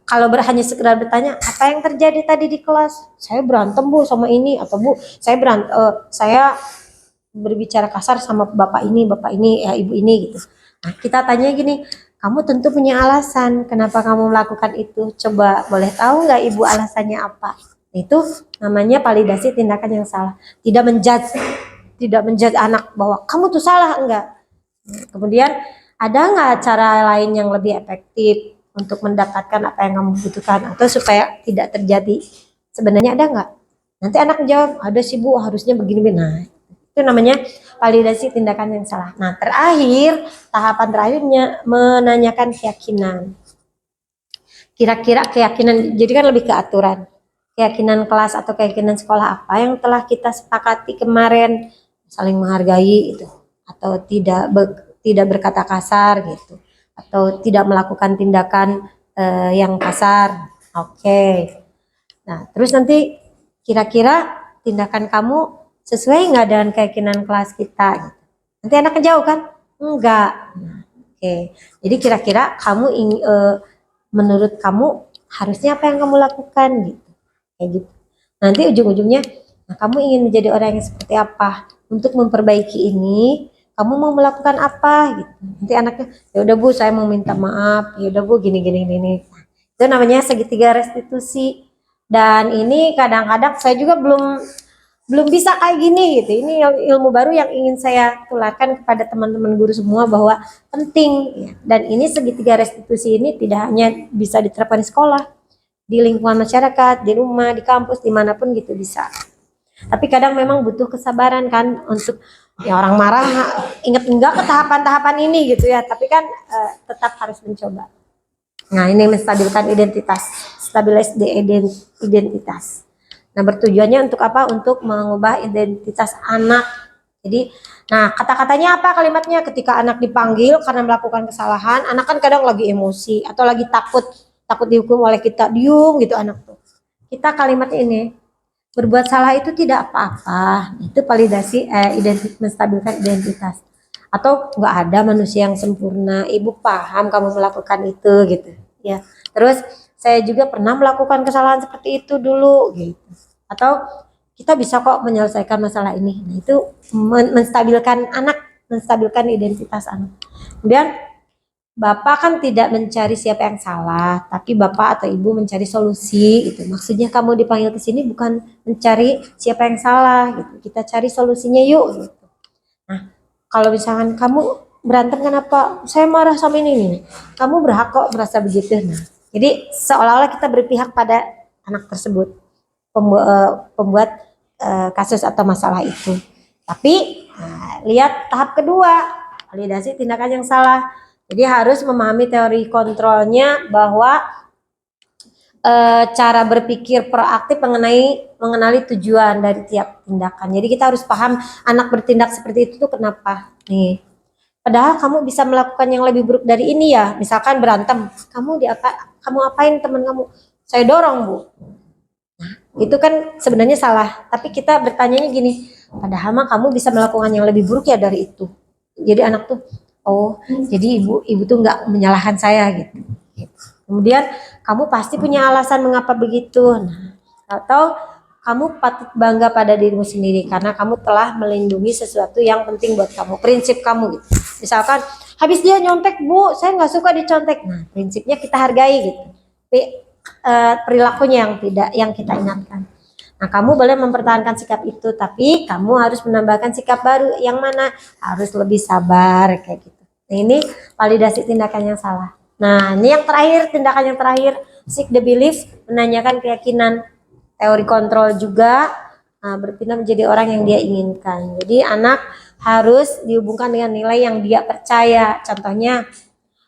Kalau hanya sekedar bertanya, apa yang terjadi tadi di kelas? Saya berantem Bu sama ini, atau Bu, saya berbicara kasar sama bapak ini, ya ibu ini gitu. Nah, kita tanya gini, kamu tentu punya alasan kenapa kamu melakukan itu. Coba boleh tahu nggak Ibu alasannya apa? Itu namanya validasi tindakan yang salah. Tidak menjudge anak bahwa kamu tuh salah, enggak. Kemudian ada nggak cara lain yang lebih efektif untuk mendapatkan apa yang kamu butuhkan atau supaya tidak terjadi? Sebenarnya ada nggak? Nanti anak jawab, ada sih Bu, harusnya begini. Nah, itu namanya validasi tindakan yang salah. Nah, terakhir, tahapan terakhirnya menanyakan keyakinan. Kira-kira keyakinan, jadi kan lebih ke aturan. Keyakinan kelas atau keyakinan sekolah apa yang telah kita sepakati kemarin, saling menghargai itu, atau tidak berkata kasar gitu, atau tidak melakukan tindakan yang kasar. Oke. Nah, terus nanti kira-kira tindakan kamu sesuai nggak dengan keyakinan kelas kita? Gitu. Nanti anak jawab kan? Enggak. Nah, oke. Jadi kira-kira kamu menurut kamu harusnya apa yang kamu lakukan gitu? Kayak gitu. Nanti ujung-ujungnya, nah kamu ingin menjadi orang yang seperti apa? Untuk memperbaiki ini, kamu mau melakukan apa gitu. Nanti anaknya, ya udah Bu, saya mau minta maaf. Ya udah Bu, gini. Nah, itu namanya segitiga restitusi. Dan ini kadang-kadang saya juga belum bisa kayak gini gitu. Ini ilmu baru yang ingin saya tularkan kepada teman-teman guru semua bahwa penting ya. Dan ini segitiga restitusi ini tidak hanya bisa diterapkan di sekolah, di lingkungan masyarakat, di rumah, di kampus, dimanapun gitu bisa. Tapi kadang memang butuh kesabaran kan untuk ya orang marah inget enggak ke tahapan-tahapan ini gitu ya. Tapi kan tetap harus mencoba. Nah, ini menstabilkan identitas, stabilize the identitas. Nah, bertujuannya untuk apa? Untuk mengubah identitas anak. Jadi, nah kata-katanya apa kalimatnya? Ketika anak dipanggil karena melakukan kesalahan, anak kan kadang lagi emosi atau lagi takut dihukum oleh kita, diem gitu anak tuh. Kita kalimatnya ini, berbuat salah itu tidak apa-apa. Itu validasi menstabilkan identitas. Atau nggak ada manusia yang sempurna, Ibu paham kamu melakukan itu gitu ya. Terus saya juga pernah melakukan kesalahan seperti itu dulu gitu. Atau kita bisa kok menyelesaikan masalah ini. Nah, itu menstabilkan anak, menstabilkan identitas anak. Kemudian Bapak kan tidak mencari siapa yang salah, tapi Bapak atau Ibu mencari solusi gitu. Maksudnya kamu dipanggil ke sini bukan mencari siapa yang salah gitu. Kita cari solusinya yuk gitu. Nah, kalau misalkan kamu berantem kenapa? Saya marah sama ini. Kamu berhak kok merasa begitu. Nah, jadi seolah-olah kita berpihak pada anak tersebut, pembuat kasus atau masalah itu. Tapi lihat tahap kedua, validasi tindakan yang salah. Jadi harus memahami teori kontrolnya bahwa cara berpikir proaktif mengenali tujuan dari tiap tindakan. Jadi kita harus paham anak bertindak seperti itu tuh kenapa. Nih, padahal kamu bisa melakukan yang lebih buruk dari ini ya. Misalkan berantem, kamu apain teman kamu? Saya dorong, Bu. Nah, itu kan sebenarnya salah. Tapi kita bertanyanya gini, padahal mah kamu bisa melakukan yang lebih buruk ya dari itu. Jadi anak tuh, oh, jadi ibu tuh nggak menyalahkan saya gitu. Kemudian kamu pasti punya alasan mengapa begitu. Nah, atau kamu patut bangga pada dirimu sendiri karena kamu telah melindungi sesuatu yang penting buat kamu, prinsip kamu gitu. Misalkan habis dia nyontek, Bu, saya nggak suka dicontek. Nah, prinsipnya kita hargai gitu. Perilakunya yang kita ingatkan. Nah, kamu boleh mempertahankan sikap itu, tapi kamu harus menambahkan sikap baru yang mana harus lebih sabar kayak gitu. Nah, ini validasi tindakan yang salah. Nah, ini yang terakhir, tindakan yang terakhir, seek the belief, menanyakan keyakinan. Teori kontrol juga berpindah menjadi orang yang dia inginkan. Jadi anak harus dihubungkan dengan nilai yang dia percaya. Contohnya,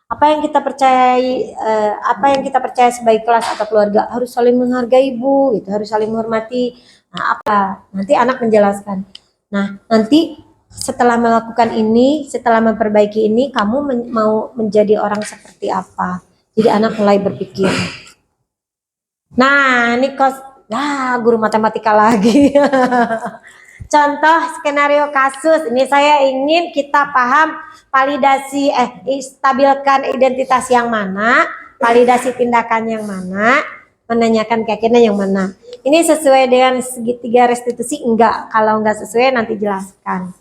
apa yang kita percaya sebagai kelas atau keluarga harus saling menghargai, Bu, gitu, harus saling menghormati. Nah, apa? Nanti anak menjelaskan. Nah, nanti setelah melakukan ini, setelah memperbaiki ini, kamu mau menjadi orang seperti apa? Jadi anak mulai berpikir. Nah, ini guru matematika lagi. Contoh skenario kasus. Ini saya ingin kita paham validasi, stabilkan identitas yang mana, validasi tindakan yang mana, menanyakan keyakinan yang mana. Ini sesuai dengan segitiga restitusi? Enggak. Kalau enggak sesuai nanti jelaskan.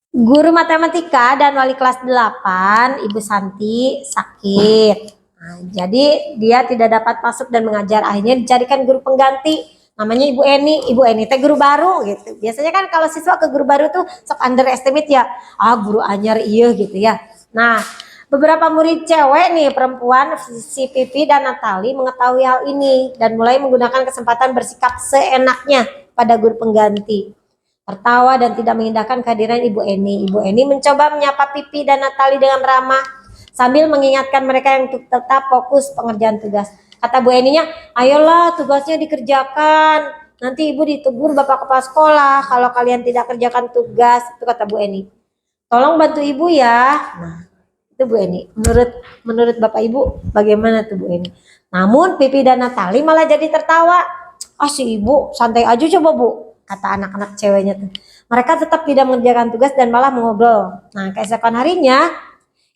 Guru matematika dan wali kelas 8, Ibu Santi, sakit. Nah, jadi dia tidak dapat masuk dan mengajar. Akhirnya dicarikan guru pengganti. Namanya Ibu Eni. Ibu Eni teh guru baru gitu. Biasanya kan kalau siswa ke guru baru tuh sok underestimate ya. Guru anyar iya gitu ya. Nah, beberapa murid cewek nih, perempuan, si Pipi dan Natali mengetahui hal ini dan mulai menggunakan kesempatan bersikap seenaknya pada guru pengganti. Tertawa dan tidak mengindahkan kehadiran Ibu Eni. Ibu Eni mencoba menyapa Pipi dan Natali dengan ramah sambil mengingatkan mereka yang tetap fokus pengerjaan tugas. Kata Bu Eninya, ayolah tugasnya dikerjakan. Nanti Ibu ditegur Bapak Kepala Sekolah kalau kalian tidak kerjakan tugas. Itu kata Bu Eni. Tolong bantu Ibu ya. Nah, itu Bu Eni. Menurut Bapak Ibu, bagaimana tuh Bu Eni? Namun Pipi dan Natali malah jadi tertawa. Si Ibu santai aja coba Bu, kata anak-anak ceweknya tuh. Mereka tetap tidak mengerjakan tugas dan malah mengobrol. Nah, keesokan harinya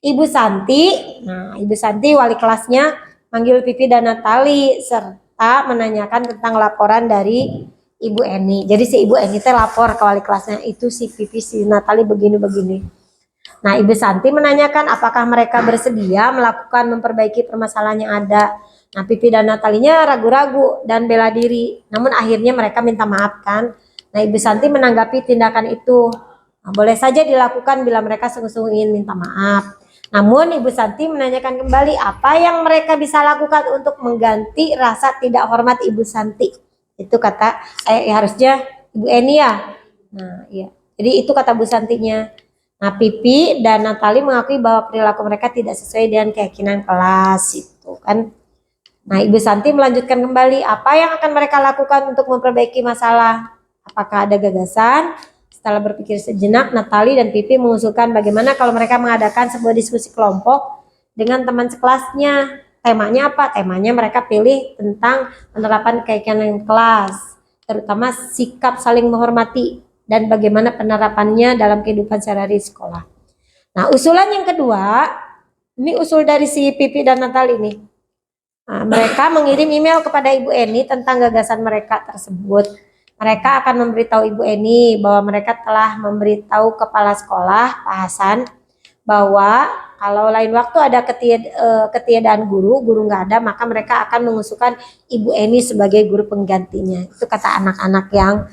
Ibu Santi wali kelasnya manggil Pipi dan Natali serta menanyakan tentang laporan dari Ibu Eni. Jadi si Ibu Eni teh lapor ke wali kelasnya, itu si Pipi si Natali begini-begini. Nah, Ibu Santi menanyakan apakah mereka bersedia melakukan memperbaiki permasalahan yang ada. Nah, Pipi dan Natalinya ragu-ragu dan bela diri. Namun akhirnya mereka minta maaf kan. Nah, Ibu Santi menanggapi tindakan itu. Nah, boleh saja dilakukan bila mereka sungguh-sungguh ingin minta maaf. Namun Ibu Santi menanyakan kembali apa yang mereka bisa lakukan untuk mengganti rasa tidak hormat Ibu Santi. Itu kata harusnya Ibu Eni ya. Nah, iya. Jadi itu kata Bu Santinya. Nah, Pipi dan Natali mengakui bahwa perilaku mereka tidak sesuai dengan keyakinan kelas itu kan. Nah, Ibu Santi melanjutkan kembali apa yang akan mereka lakukan untuk memperbaiki masalah. Apakah ada gagasan? Setelah berpikir sejenak, Natali dan Pipi mengusulkan bagaimana kalau mereka mengadakan sebuah diskusi kelompok dengan teman sekelasnya. Temanya apa? Temanya mereka pilih tentang penerapan keyakinan kelas, terutama sikap saling menghormati dan bagaimana penerapannya dalam kehidupan sehari-hari sekolah. Nah, usulan yang kedua, ini usul dari si Pipi dan Natali ini. Nah, mereka mengirim email kepada Ibu Eni tentang gagasan mereka tersebut. Mereka akan memberitahu Ibu Eni bahwa mereka telah memberitahu kepala sekolah, Pak Hasan, bahwa kalau lain waktu ada ketiadaan guru nggak ada, maka mereka akan mengusulkan Ibu Eni sebagai guru penggantinya. Itu kata anak-anak yang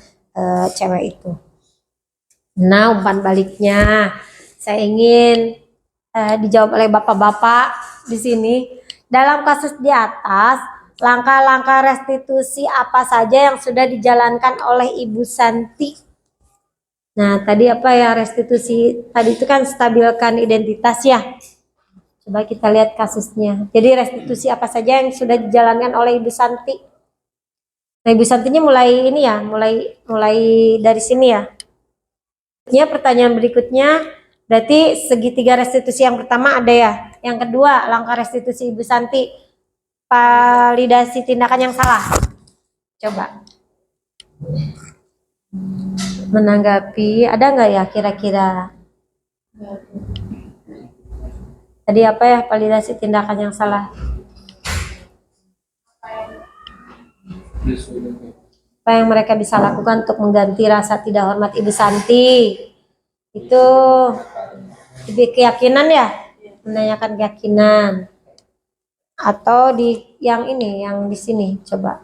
cewek itu. Nah, umpan baliknya, saya ingin dijawab oleh bapak-bapak di sini. Dalam kasus di atas, langkah-langkah restitusi apa saja yang sudah dijalankan oleh Ibu Santi? Nah, tadi apa ya restitusi? Tadi itu kan stabilkan identitas ya. Coba kita lihat kasusnya. Jadi restitusi apa saja yang sudah dijalankan oleh Ibu Santi? Nah, Ibu Santinya mulai ini ya, mulai dari sini ya. Pertanyaan berikutnya, berarti segitiga restitusi yang pertama ada ya. Yang kedua, langkah restitusi Ibu Santi, validasi tindakan yang salah. Coba. Menanggapi, ada nggak ya kira-kira? Tadi apa ya validasi tindakan yang salah? Apa yang mereka bisa lakukan untuk mengganti rasa tidak hormat Ibu Santi? Itu lebih keyakinan ya? Menanyakan keyakinan. Atau di yang ini, yang di sini, coba.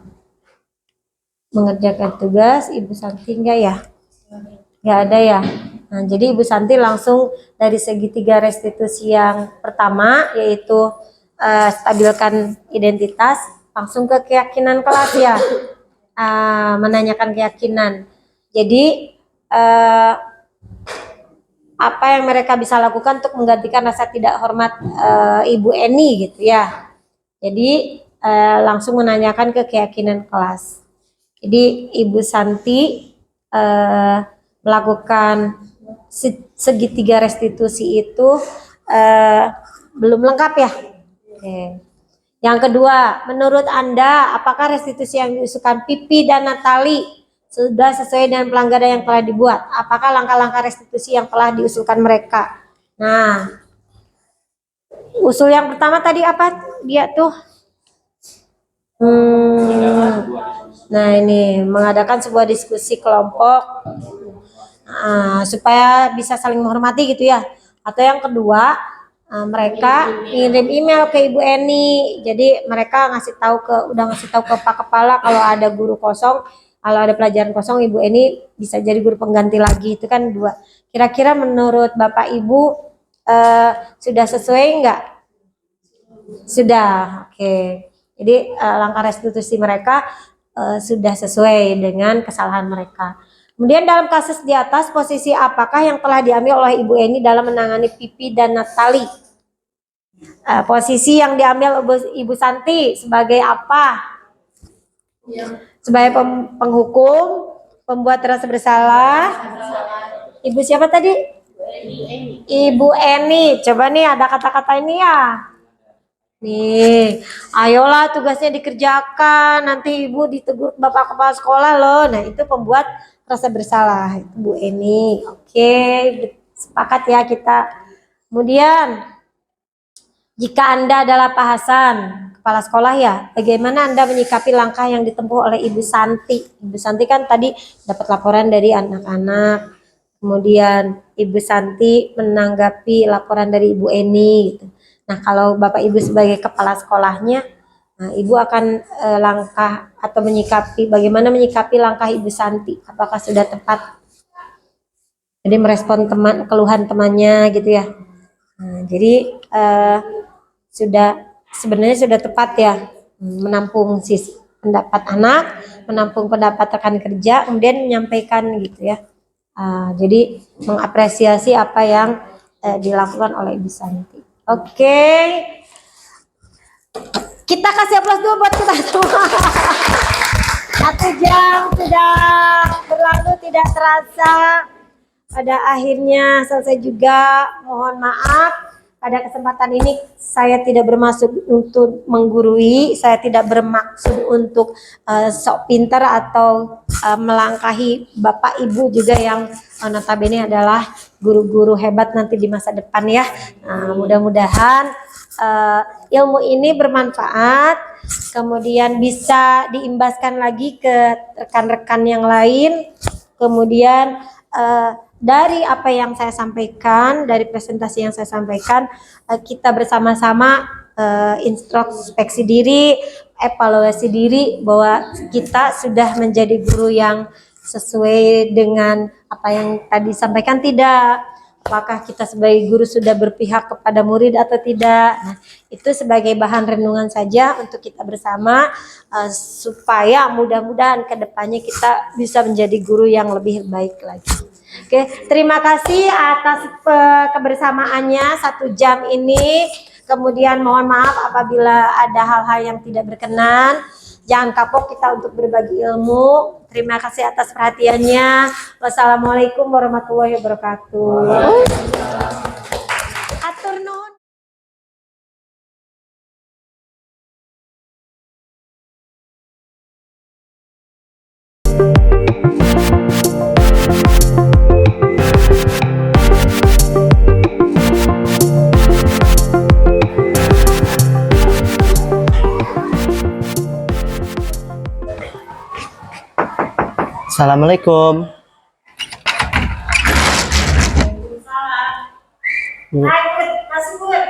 Mengerjakan tugas Ibu Santi enggak ya? Enggak ada ya? Nah, jadi Ibu Santi langsung dari segitiga restitusi yang pertama, yaitu stabilkan identitas, langsung ke keyakinan kelas ya. Menanyakan keyakinan. Jadi apa yang mereka bisa lakukan untuk menggantikan rasa tidak hormat Ibu Eni gitu ya. Jadi langsung menanyakan ke keyakinan kelas. Jadi Ibu Santi melakukan segitiga restitusi itu belum lengkap ya. Oke. Yang kedua, menurut Anda apakah restitusi yang diusulkan Pipi dan Natali sudah sesuai dengan pelanggaran yang telah dibuat? Apakah langkah-langkah restitusi yang telah diusulkan mereka? Nah, usul yang pertama tadi apa dia tuh? Nah, ini mengadakan sebuah diskusi kelompok supaya bisa saling menghormati gitu ya. Atau yang kedua, mereka ngirim email ke Ibu Eni. Jadi mereka udah ngasih tahu ke Pak Kepala kalau ada guru kosong, kalau ada pelajaran kosong Ibu Eni bisa jadi guru pengganti lagi. Itu kan dua. Kira-kira menurut Bapak Ibu sudah sesuai enggak? Sudah. Oke. Jadi langkah restitusi mereka sudah sesuai dengan kesalahan mereka. Kemudian dalam kasus di atas, posisi apakah yang telah diambil oleh Ibu Eni dalam menangani Pipi dan Natali? Posisi yang diambil Ibu Santi sebagai apa? Sebagai penghukum, pembuat rasa bersalah. Ibu siapa tadi? Ibu Eni. Coba nih ada kata-kata ini ya. Nih, ayolah tugasnya dikerjakan. Nanti Ibu ditegur Bapak Kepala Sekolah loh. Nah, itu pembuat rasa bersalah itu Bu Eni. Oke, sepakat ya kita. Kemudian jika Anda adalah Pak Hasan, kepala sekolah ya, bagaimana Anda menyikapi langkah yang ditempuh oleh Ibu Santi? Ibu Santi kan tadi dapat laporan dari anak-anak. Kemudian Ibu Santi menanggapi laporan dari Ibu Eni gitu. Nah, kalau Bapak Ibu sebagai kepala sekolahnya, nah, Ibu akan langkah atau bagaimana menyikapi langkah Ibu Santi? Apakah sudah tepat? Jadi merespon keluhan temannya gitu ya. Nah, jadi sebenarnya sudah tepat ya menampung pendapat anak, menampung pendapat rekan kerja, kemudian menyampaikan gitu ya. Jadi mengapresiasi apa yang dilakukan oleh Ibu Santi. Oke. Kita kasih aplaus dulu buat kita semua. 1 jam sudah berlalu tidak terasa. Pada akhirnya selesai juga. Mohon maaf. Pada kesempatan ini saya tidak bermaksud untuk menggurui. Saya tidak bermaksud untuk sok pintar atau melangkahi Bapak Ibu juga yang notabene adalah guru-guru hebat nanti di masa depan ya. Mudah-mudahan ilmu ini bermanfaat kemudian bisa diimbaskan lagi ke rekan-rekan yang lain, kemudian dari apa yang saya sampaikan, dari presentasi yang saya sampaikan, kita bersama-sama introspeksi diri, evaluasi diri bahwa kita sudah menjadi guru yang sesuai dengan apa yang tadi disampaikan tidak. Apakah kita sebagai guru sudah berpihak kepada murid atau tidak? Nah, itu sebagai bahan renungan saja untuk kita bersama supaya mudah-mudahan ke depannya kita bisa menjadi guru yang lebih baik lagi. Oke, terima kasih atas kebersamaannya 1 jam ini. Kemudian mohon maaf apabila ada hal-hal yang tidak berkenan. Jangan kapok kita untuk berbagi ilmu. Terima kasih atas perhatiannya. Wassalamualaikum warahmatullahi wabarakatuh. Atur nuhun. Assalamualaikum. Bu. Hai, Bud. Masuk, Bud.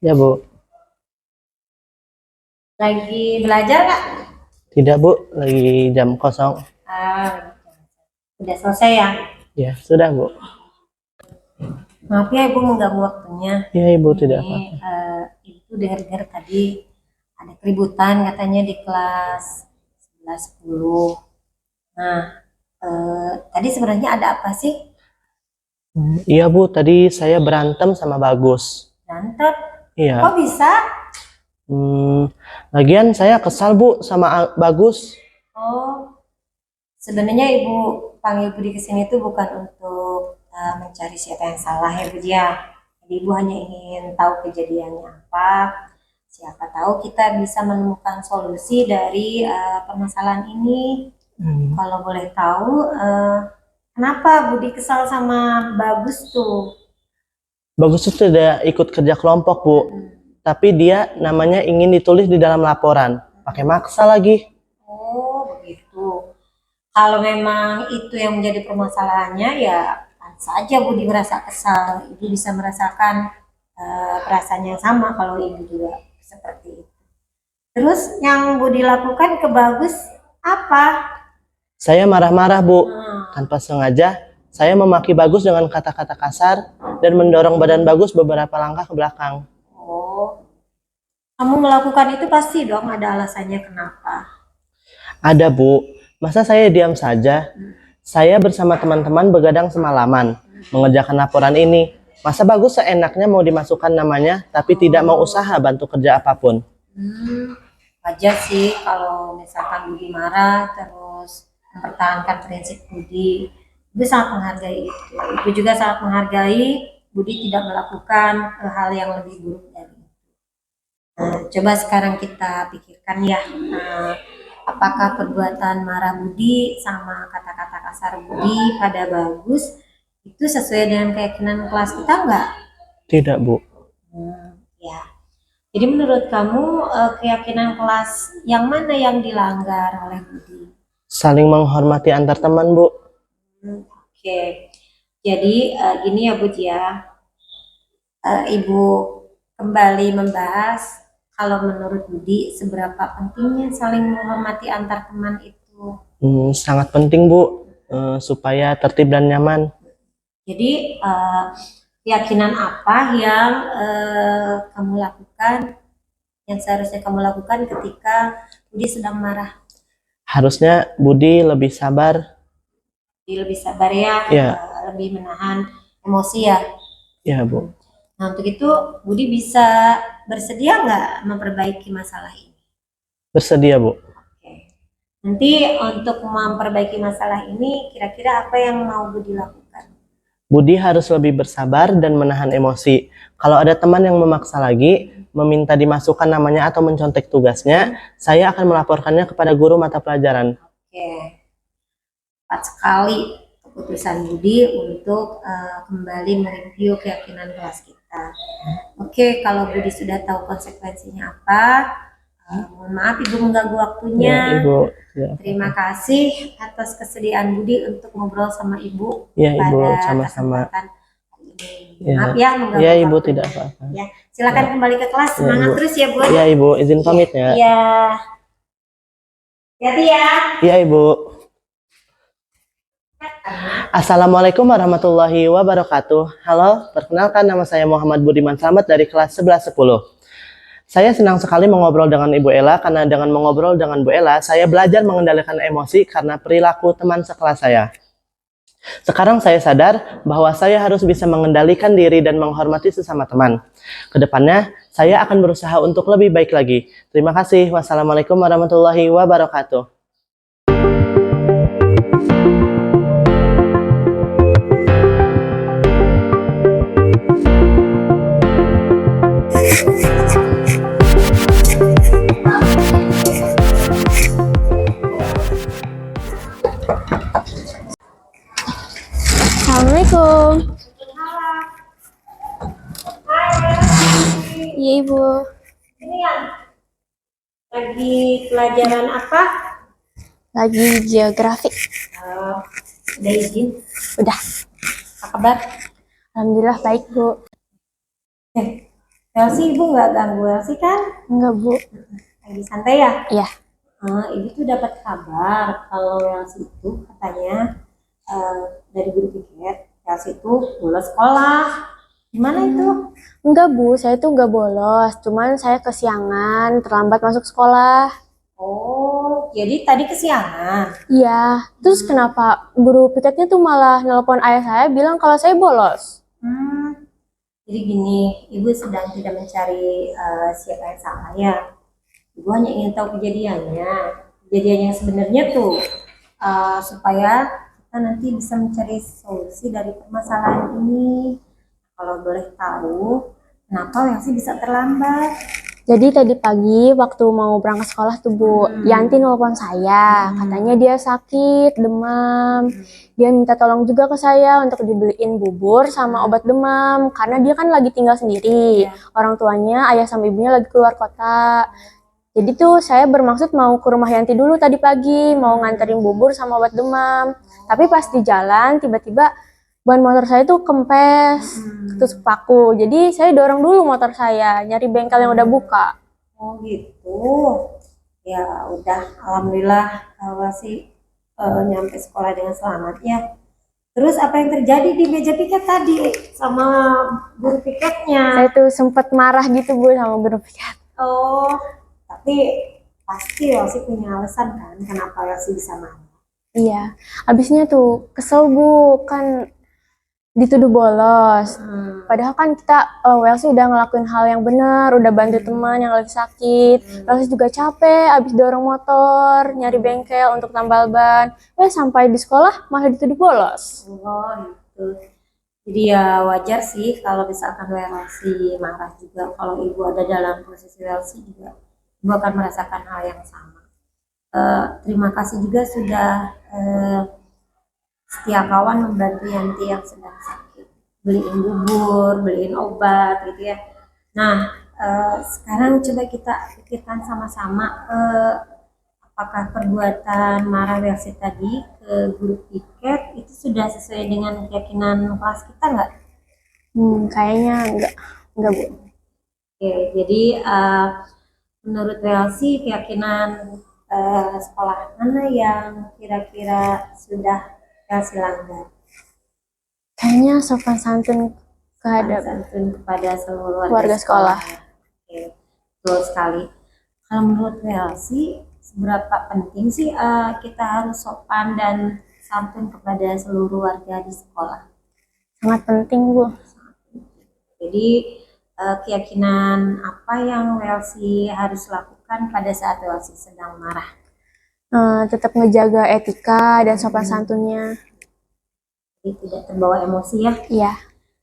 Ya, Bu. Lagi belajar nggak? Tidak, Bu. Lagi jam kosong. Udah selesai ya? Ya, sudah, Bu. Maaf ya Ibu mengganggu waktunya. Ya, Ibu tidak Ini apa-apa. Ibu dengar-dengar tadi ada keributan katanya di kelas 11-10. Nah, tadi sebenarnya ada apa sih? Iya, Bu. Tadi saya berantem sama Bagus. Berantem? Iya. Kok bisa? Lagian saya kesal, Bu, sama Bagus. Oh, sebenarnya Ibu panggil Budi ke sini itu bukan untuk mencari siapa yang salah ya Budi ya. Jadi Ibu hanya ingin tahu kejadiannya apa. Siapa tahu kita bisa menemukan solusi dari permasalahan ini. Kalau boleh tahu, kenapa Budi kesal sama Bagus tuh? Bagus itu tidak ikut kerja kelompok, Bu. Tapi dia namanya ingin ditulis di dalam laporan. Pakai maksa lagi. Oh, begitu. Kalau memang itu yang menjadi permasalahannya, ya saja Budi merasa kesal. Ibu bisa merasakan perasaan yang sama kalau Ibu juga seperti itu. Terus yang Budi lakukan ke Bagus apa? Saya marah-marah, Bu. Tanpa sengaja, saya memaki Bagus dengan kata-kata kasar dan mendorong badan Bagus beberapa langkah ke belakang. Oh, kamu melakukan itu pasti dong ada alasannya kenapa. Ada, Bu. Masa saya diam saja? Saya bersama teman-teman begadang semalaman mengerjakan laporan ini. Masa Bagus seenaknya mau dimasukkan namanya tapi tidak mau usaha bantu kerja apapun? Wajar sih kalau misalkan Budi marah terus mempertahankan prinsip Budi. Ibu sangat menghargai itu. Ibu juga sangat menghargai Budi tidak melakukan hal yang lebih buruk dari itu. Coba sekarang kita pikirkan ya, apakah perbuatan marah Budi sama kata-kata kasar Budi pada Bagus itu sesuai dengan keyakinan kelas kita enggak? Tidak, Bu. Ya. Jadi menurut kamu keyakinan kelas yang mana yang dilanggar oleh Budi? Saling menghormati antar teman, Bu. Oke. Jadi gini ya Budi ya. Ibu kembali membahas kalau menurut Budi seberapa pentingnya saling menghormati antar teman itu. Sangat penting, Bu, supaya tertib dan nyaman. Jadi keyakinan apa yang kamu lakukan, yang seharusnya kamu lakukan ketika Budi sedang marah? Harusnya Budi lebih sabar. Lebih sabar ya, Ya. Lebih menahan emosi ya. Ya, Bu. Nah untuk itu Budi bisa bersedia nggak memperbaiki masalah ini? Bersedia, Bu. Oke. Nanti untuk memperbaiki masalah ini kira-kira apa yang mau Budi lakukan? Budi harus lebih bersabar dan menahan emosi. Kalau ada teman yang memaksa lagi, meminta dimasukkan namanya atau mencontek tugasnya, saya akan melaporkannya kepada guru mata pelajaran. Oke. Tepat sekali keputusan Budi untuk kembali mereview keyakinan kelas kita. Oke, kalau Budi sudah tahu konsekuensinya apa, Mohon maaf Ibu mengganggu waktunya. Ya, Ibu. Ya. Terima kasih atas kesediaan Budi untuk ngobrol sama Ibu Ya, Ibu, pada sama-sama. kesempatan hari ini. Ya. Maaf ya mengganggu Ya, Ibu, waktunya. tidak apa-apa. Ya, silakan kembali ke kelas. Ya, Semangat Ibu. terus ya, Bu. Ya, Ibu, izin pamit ya. Iya. Hati-hati ya. Ya, Ibu. Assalamualaikum warahmatullahi wabarakatuh. Halo, perkenalkan nama saya Muhammad Budiman Slamet dari kelas 1110. Saya senang sekali mengobrol dengan Ibu Ella karena dengan mengobrol dengan Bu Ella, saya belajar mengendalikan emosi karena perilaku teman sekelas saya. Sekarang saya sadar bahwa saya harus bisa mengendalikan diri dan menghormati sesama teman. Kedepannya, saya akan berusaha untuk lebih baik lagi. Terima kasih. Wassalamualaikum warahmatullahi wabarakatuh. Assalamualaikum. Iya Ibu. Ini yang lagi pelajaran apa? Lagi geografi. Udah izin? Udah. Apa kabar? Alhamdulillah baik Bu. Elsie, Ibu nggak ganggu Elsie kan? Enggak Bu. Lagi santai ya? Iya. Ibu tuh dapat kabar kalau Elsie itu katanya dari guru piket, Elsie itu lulus sekolah. Gimana itu? Enggak Bu, saya tuh enggak bolos. Cuman saya kesiangan, terlambat masuk sekolah. Oh, jadi tadi kesiangan. Iya. Terus kenapa guru piketnya tuh malah nelpon ayah saya bilang kalau saya bolos? Jadi gini, Ibu sedang tidak mencari siapa yang salah ya. Ibu hanya ingin tahu kejadiannya. Kejadian yang sebenarnya tuh supaya kita nanti bisa mencari solusi dari permasalahan ini. Kalau boleh tahu, kenapa Elsie bisa terlambat? Jadi tadi pagi waktu mau berangkat sekolah tuh Bu, Yanti nelpon saya, katanya dia sakit, demam. Dia minta tolong juga ke saya untuk dibeliin bubur sama obat demam, karena dia kan lagi tinggal sendiri. Orang tuanya, ayah sama ibunya lagi keluar kota. Jadi tuh saya bermaksud mau ke rumah Yanti dulu tadi pagi, mau nganterin bubur sama obat demam. Tapi pas di jalan, tiba-tiba ban motor saya tuh kempes, ketusuk paku. Jadi saya dorong dulu motor saya, nyari bengkel yang udah buka. Oh gitu. Ya udah, alhamdulillah kalau sih nyampe sekolah dengan selamat ya. Terus apa yang terjadi di meja piket tadi sama guru piketnya? Saya tuh sempat marah gitu Bu sama guru piket. Oh, tapi pasti Elsie punya alasan kan kenapa Elsie bisa marah. Iya, habisnya tuh kesel Bu, kan dituduh bolos. Padahal kan kita Elsie udah ngelakuin hal yang benar, udah bantu teman yang lagi sakit. Elsie juga capek, abis dorong motor, nyari bengkel untuk tambal ban. Sampai di sekolah malah dituduh bolos. Oh gitu. Jadi ya wajar sih kalau misalkan Elsie marah juga. Kalau ibu ada dalam posisi Elsie juga, ibu akan merasakan hal yang sama. Terima kasih juga sudah setia kawan membantu Yanti yang sedang sakit, beliin bubur, beliin obat gitu ya. Nah, sekarang coba kita pikirkan sama-sama apakah perbuatan marah Elsie tadi ke guru piket itu sudah sesuai dengan keyakinan kelas kita nggak? Kayaknya enggak Bu. Oke, jadi menurut Elsie keyakinan sekolah mana yang kira-kira sudah Elsie langgar? Kayaknya sopan santun Santun kepada seluruh warga sekolah. Oke, betul sekali. Kalau menurut Elsie, seberapa penting sih kita harus sopan dan santun kepada seluruh warga di sekolah? Sangat penting Bu. Jadi keyakinan apa yang Elsie harus lakukan pada saat Elsie sedang marah? Tetap ngejaga etika dan sopan santunnya. Jadi tidak terbawa emosi ya. Iya.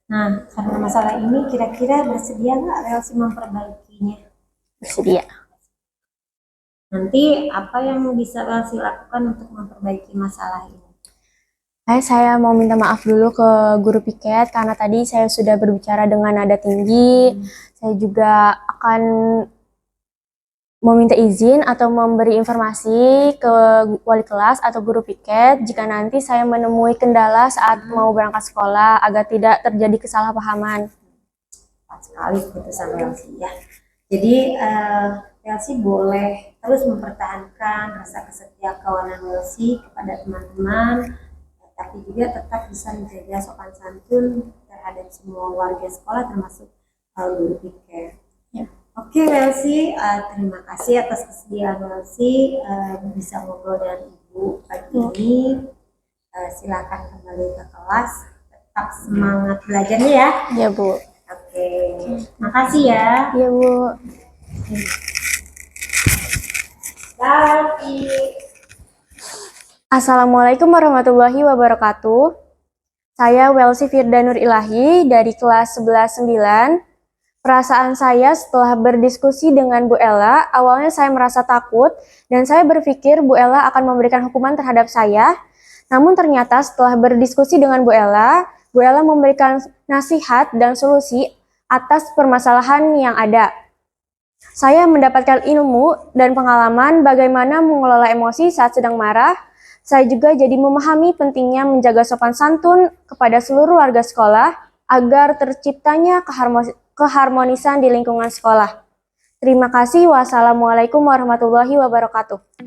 Nah, karena masalah ini kira-kira bersedia nggak Elsie memperbaikinya? Bersedia. Nanti apa yang bisa Elsie lakukan untuk memperbaiki masalah ini? Saya mau minta maaf dulu ke guru piket karena tadi saya sudah berbicara dengan nada tinggi. Saya juga akan meminta izin atau memberi informasi ke wali kelas atau guru piket jika nanti saya menemui kendala saat mau berangkat sekolah agar tidak terjadi kesalahpahaman. Tepat sekali keputusan Welsi ya. Jadi Welsi boleh terus mempertahankan rasa kesetiakawanan Welsi kepada teman-teman, tapi juga tetap bisa menjaga sopan santun terhadap semua warga sekolah termasuk guru piket. Ya. Oke Welsi, terima kasih atas kesediaan Welsi bisa ngobrol dengan Ibu pagi ini. Silakan kembali ke kelas, tetap semangat belajarnya ya. Ya Bu. Oke, makasih ya. Ya Bu. Assalamualaikum warahmatullahi wabarakatuh. Saya Welsi Firda Nur Ilahi dari kelas 11-9. Perasaan saya setelah berdiskusi dengan Bu Ella, awalnya saya merasa takut dan saya berpikir Bu Ella akan memberikan hukuman terhadap saya. Namun ternyata setelah berdiskusi dengan Bu Ella memberikan nasihat dan solusi atas permasalahan yang ada. Saya mendapatkan ilmu dan pengalaman bagaimana mengelola emosi saat sedang marah. Saya juga jadi memahami pentingnya menjaga sopan santun kepada seluruh warga sekolah agar terciptanya keharmonisan di lingkungan sekolah. Terima kasih. Wassalamualaikum warahmatullahi wabarakatuh.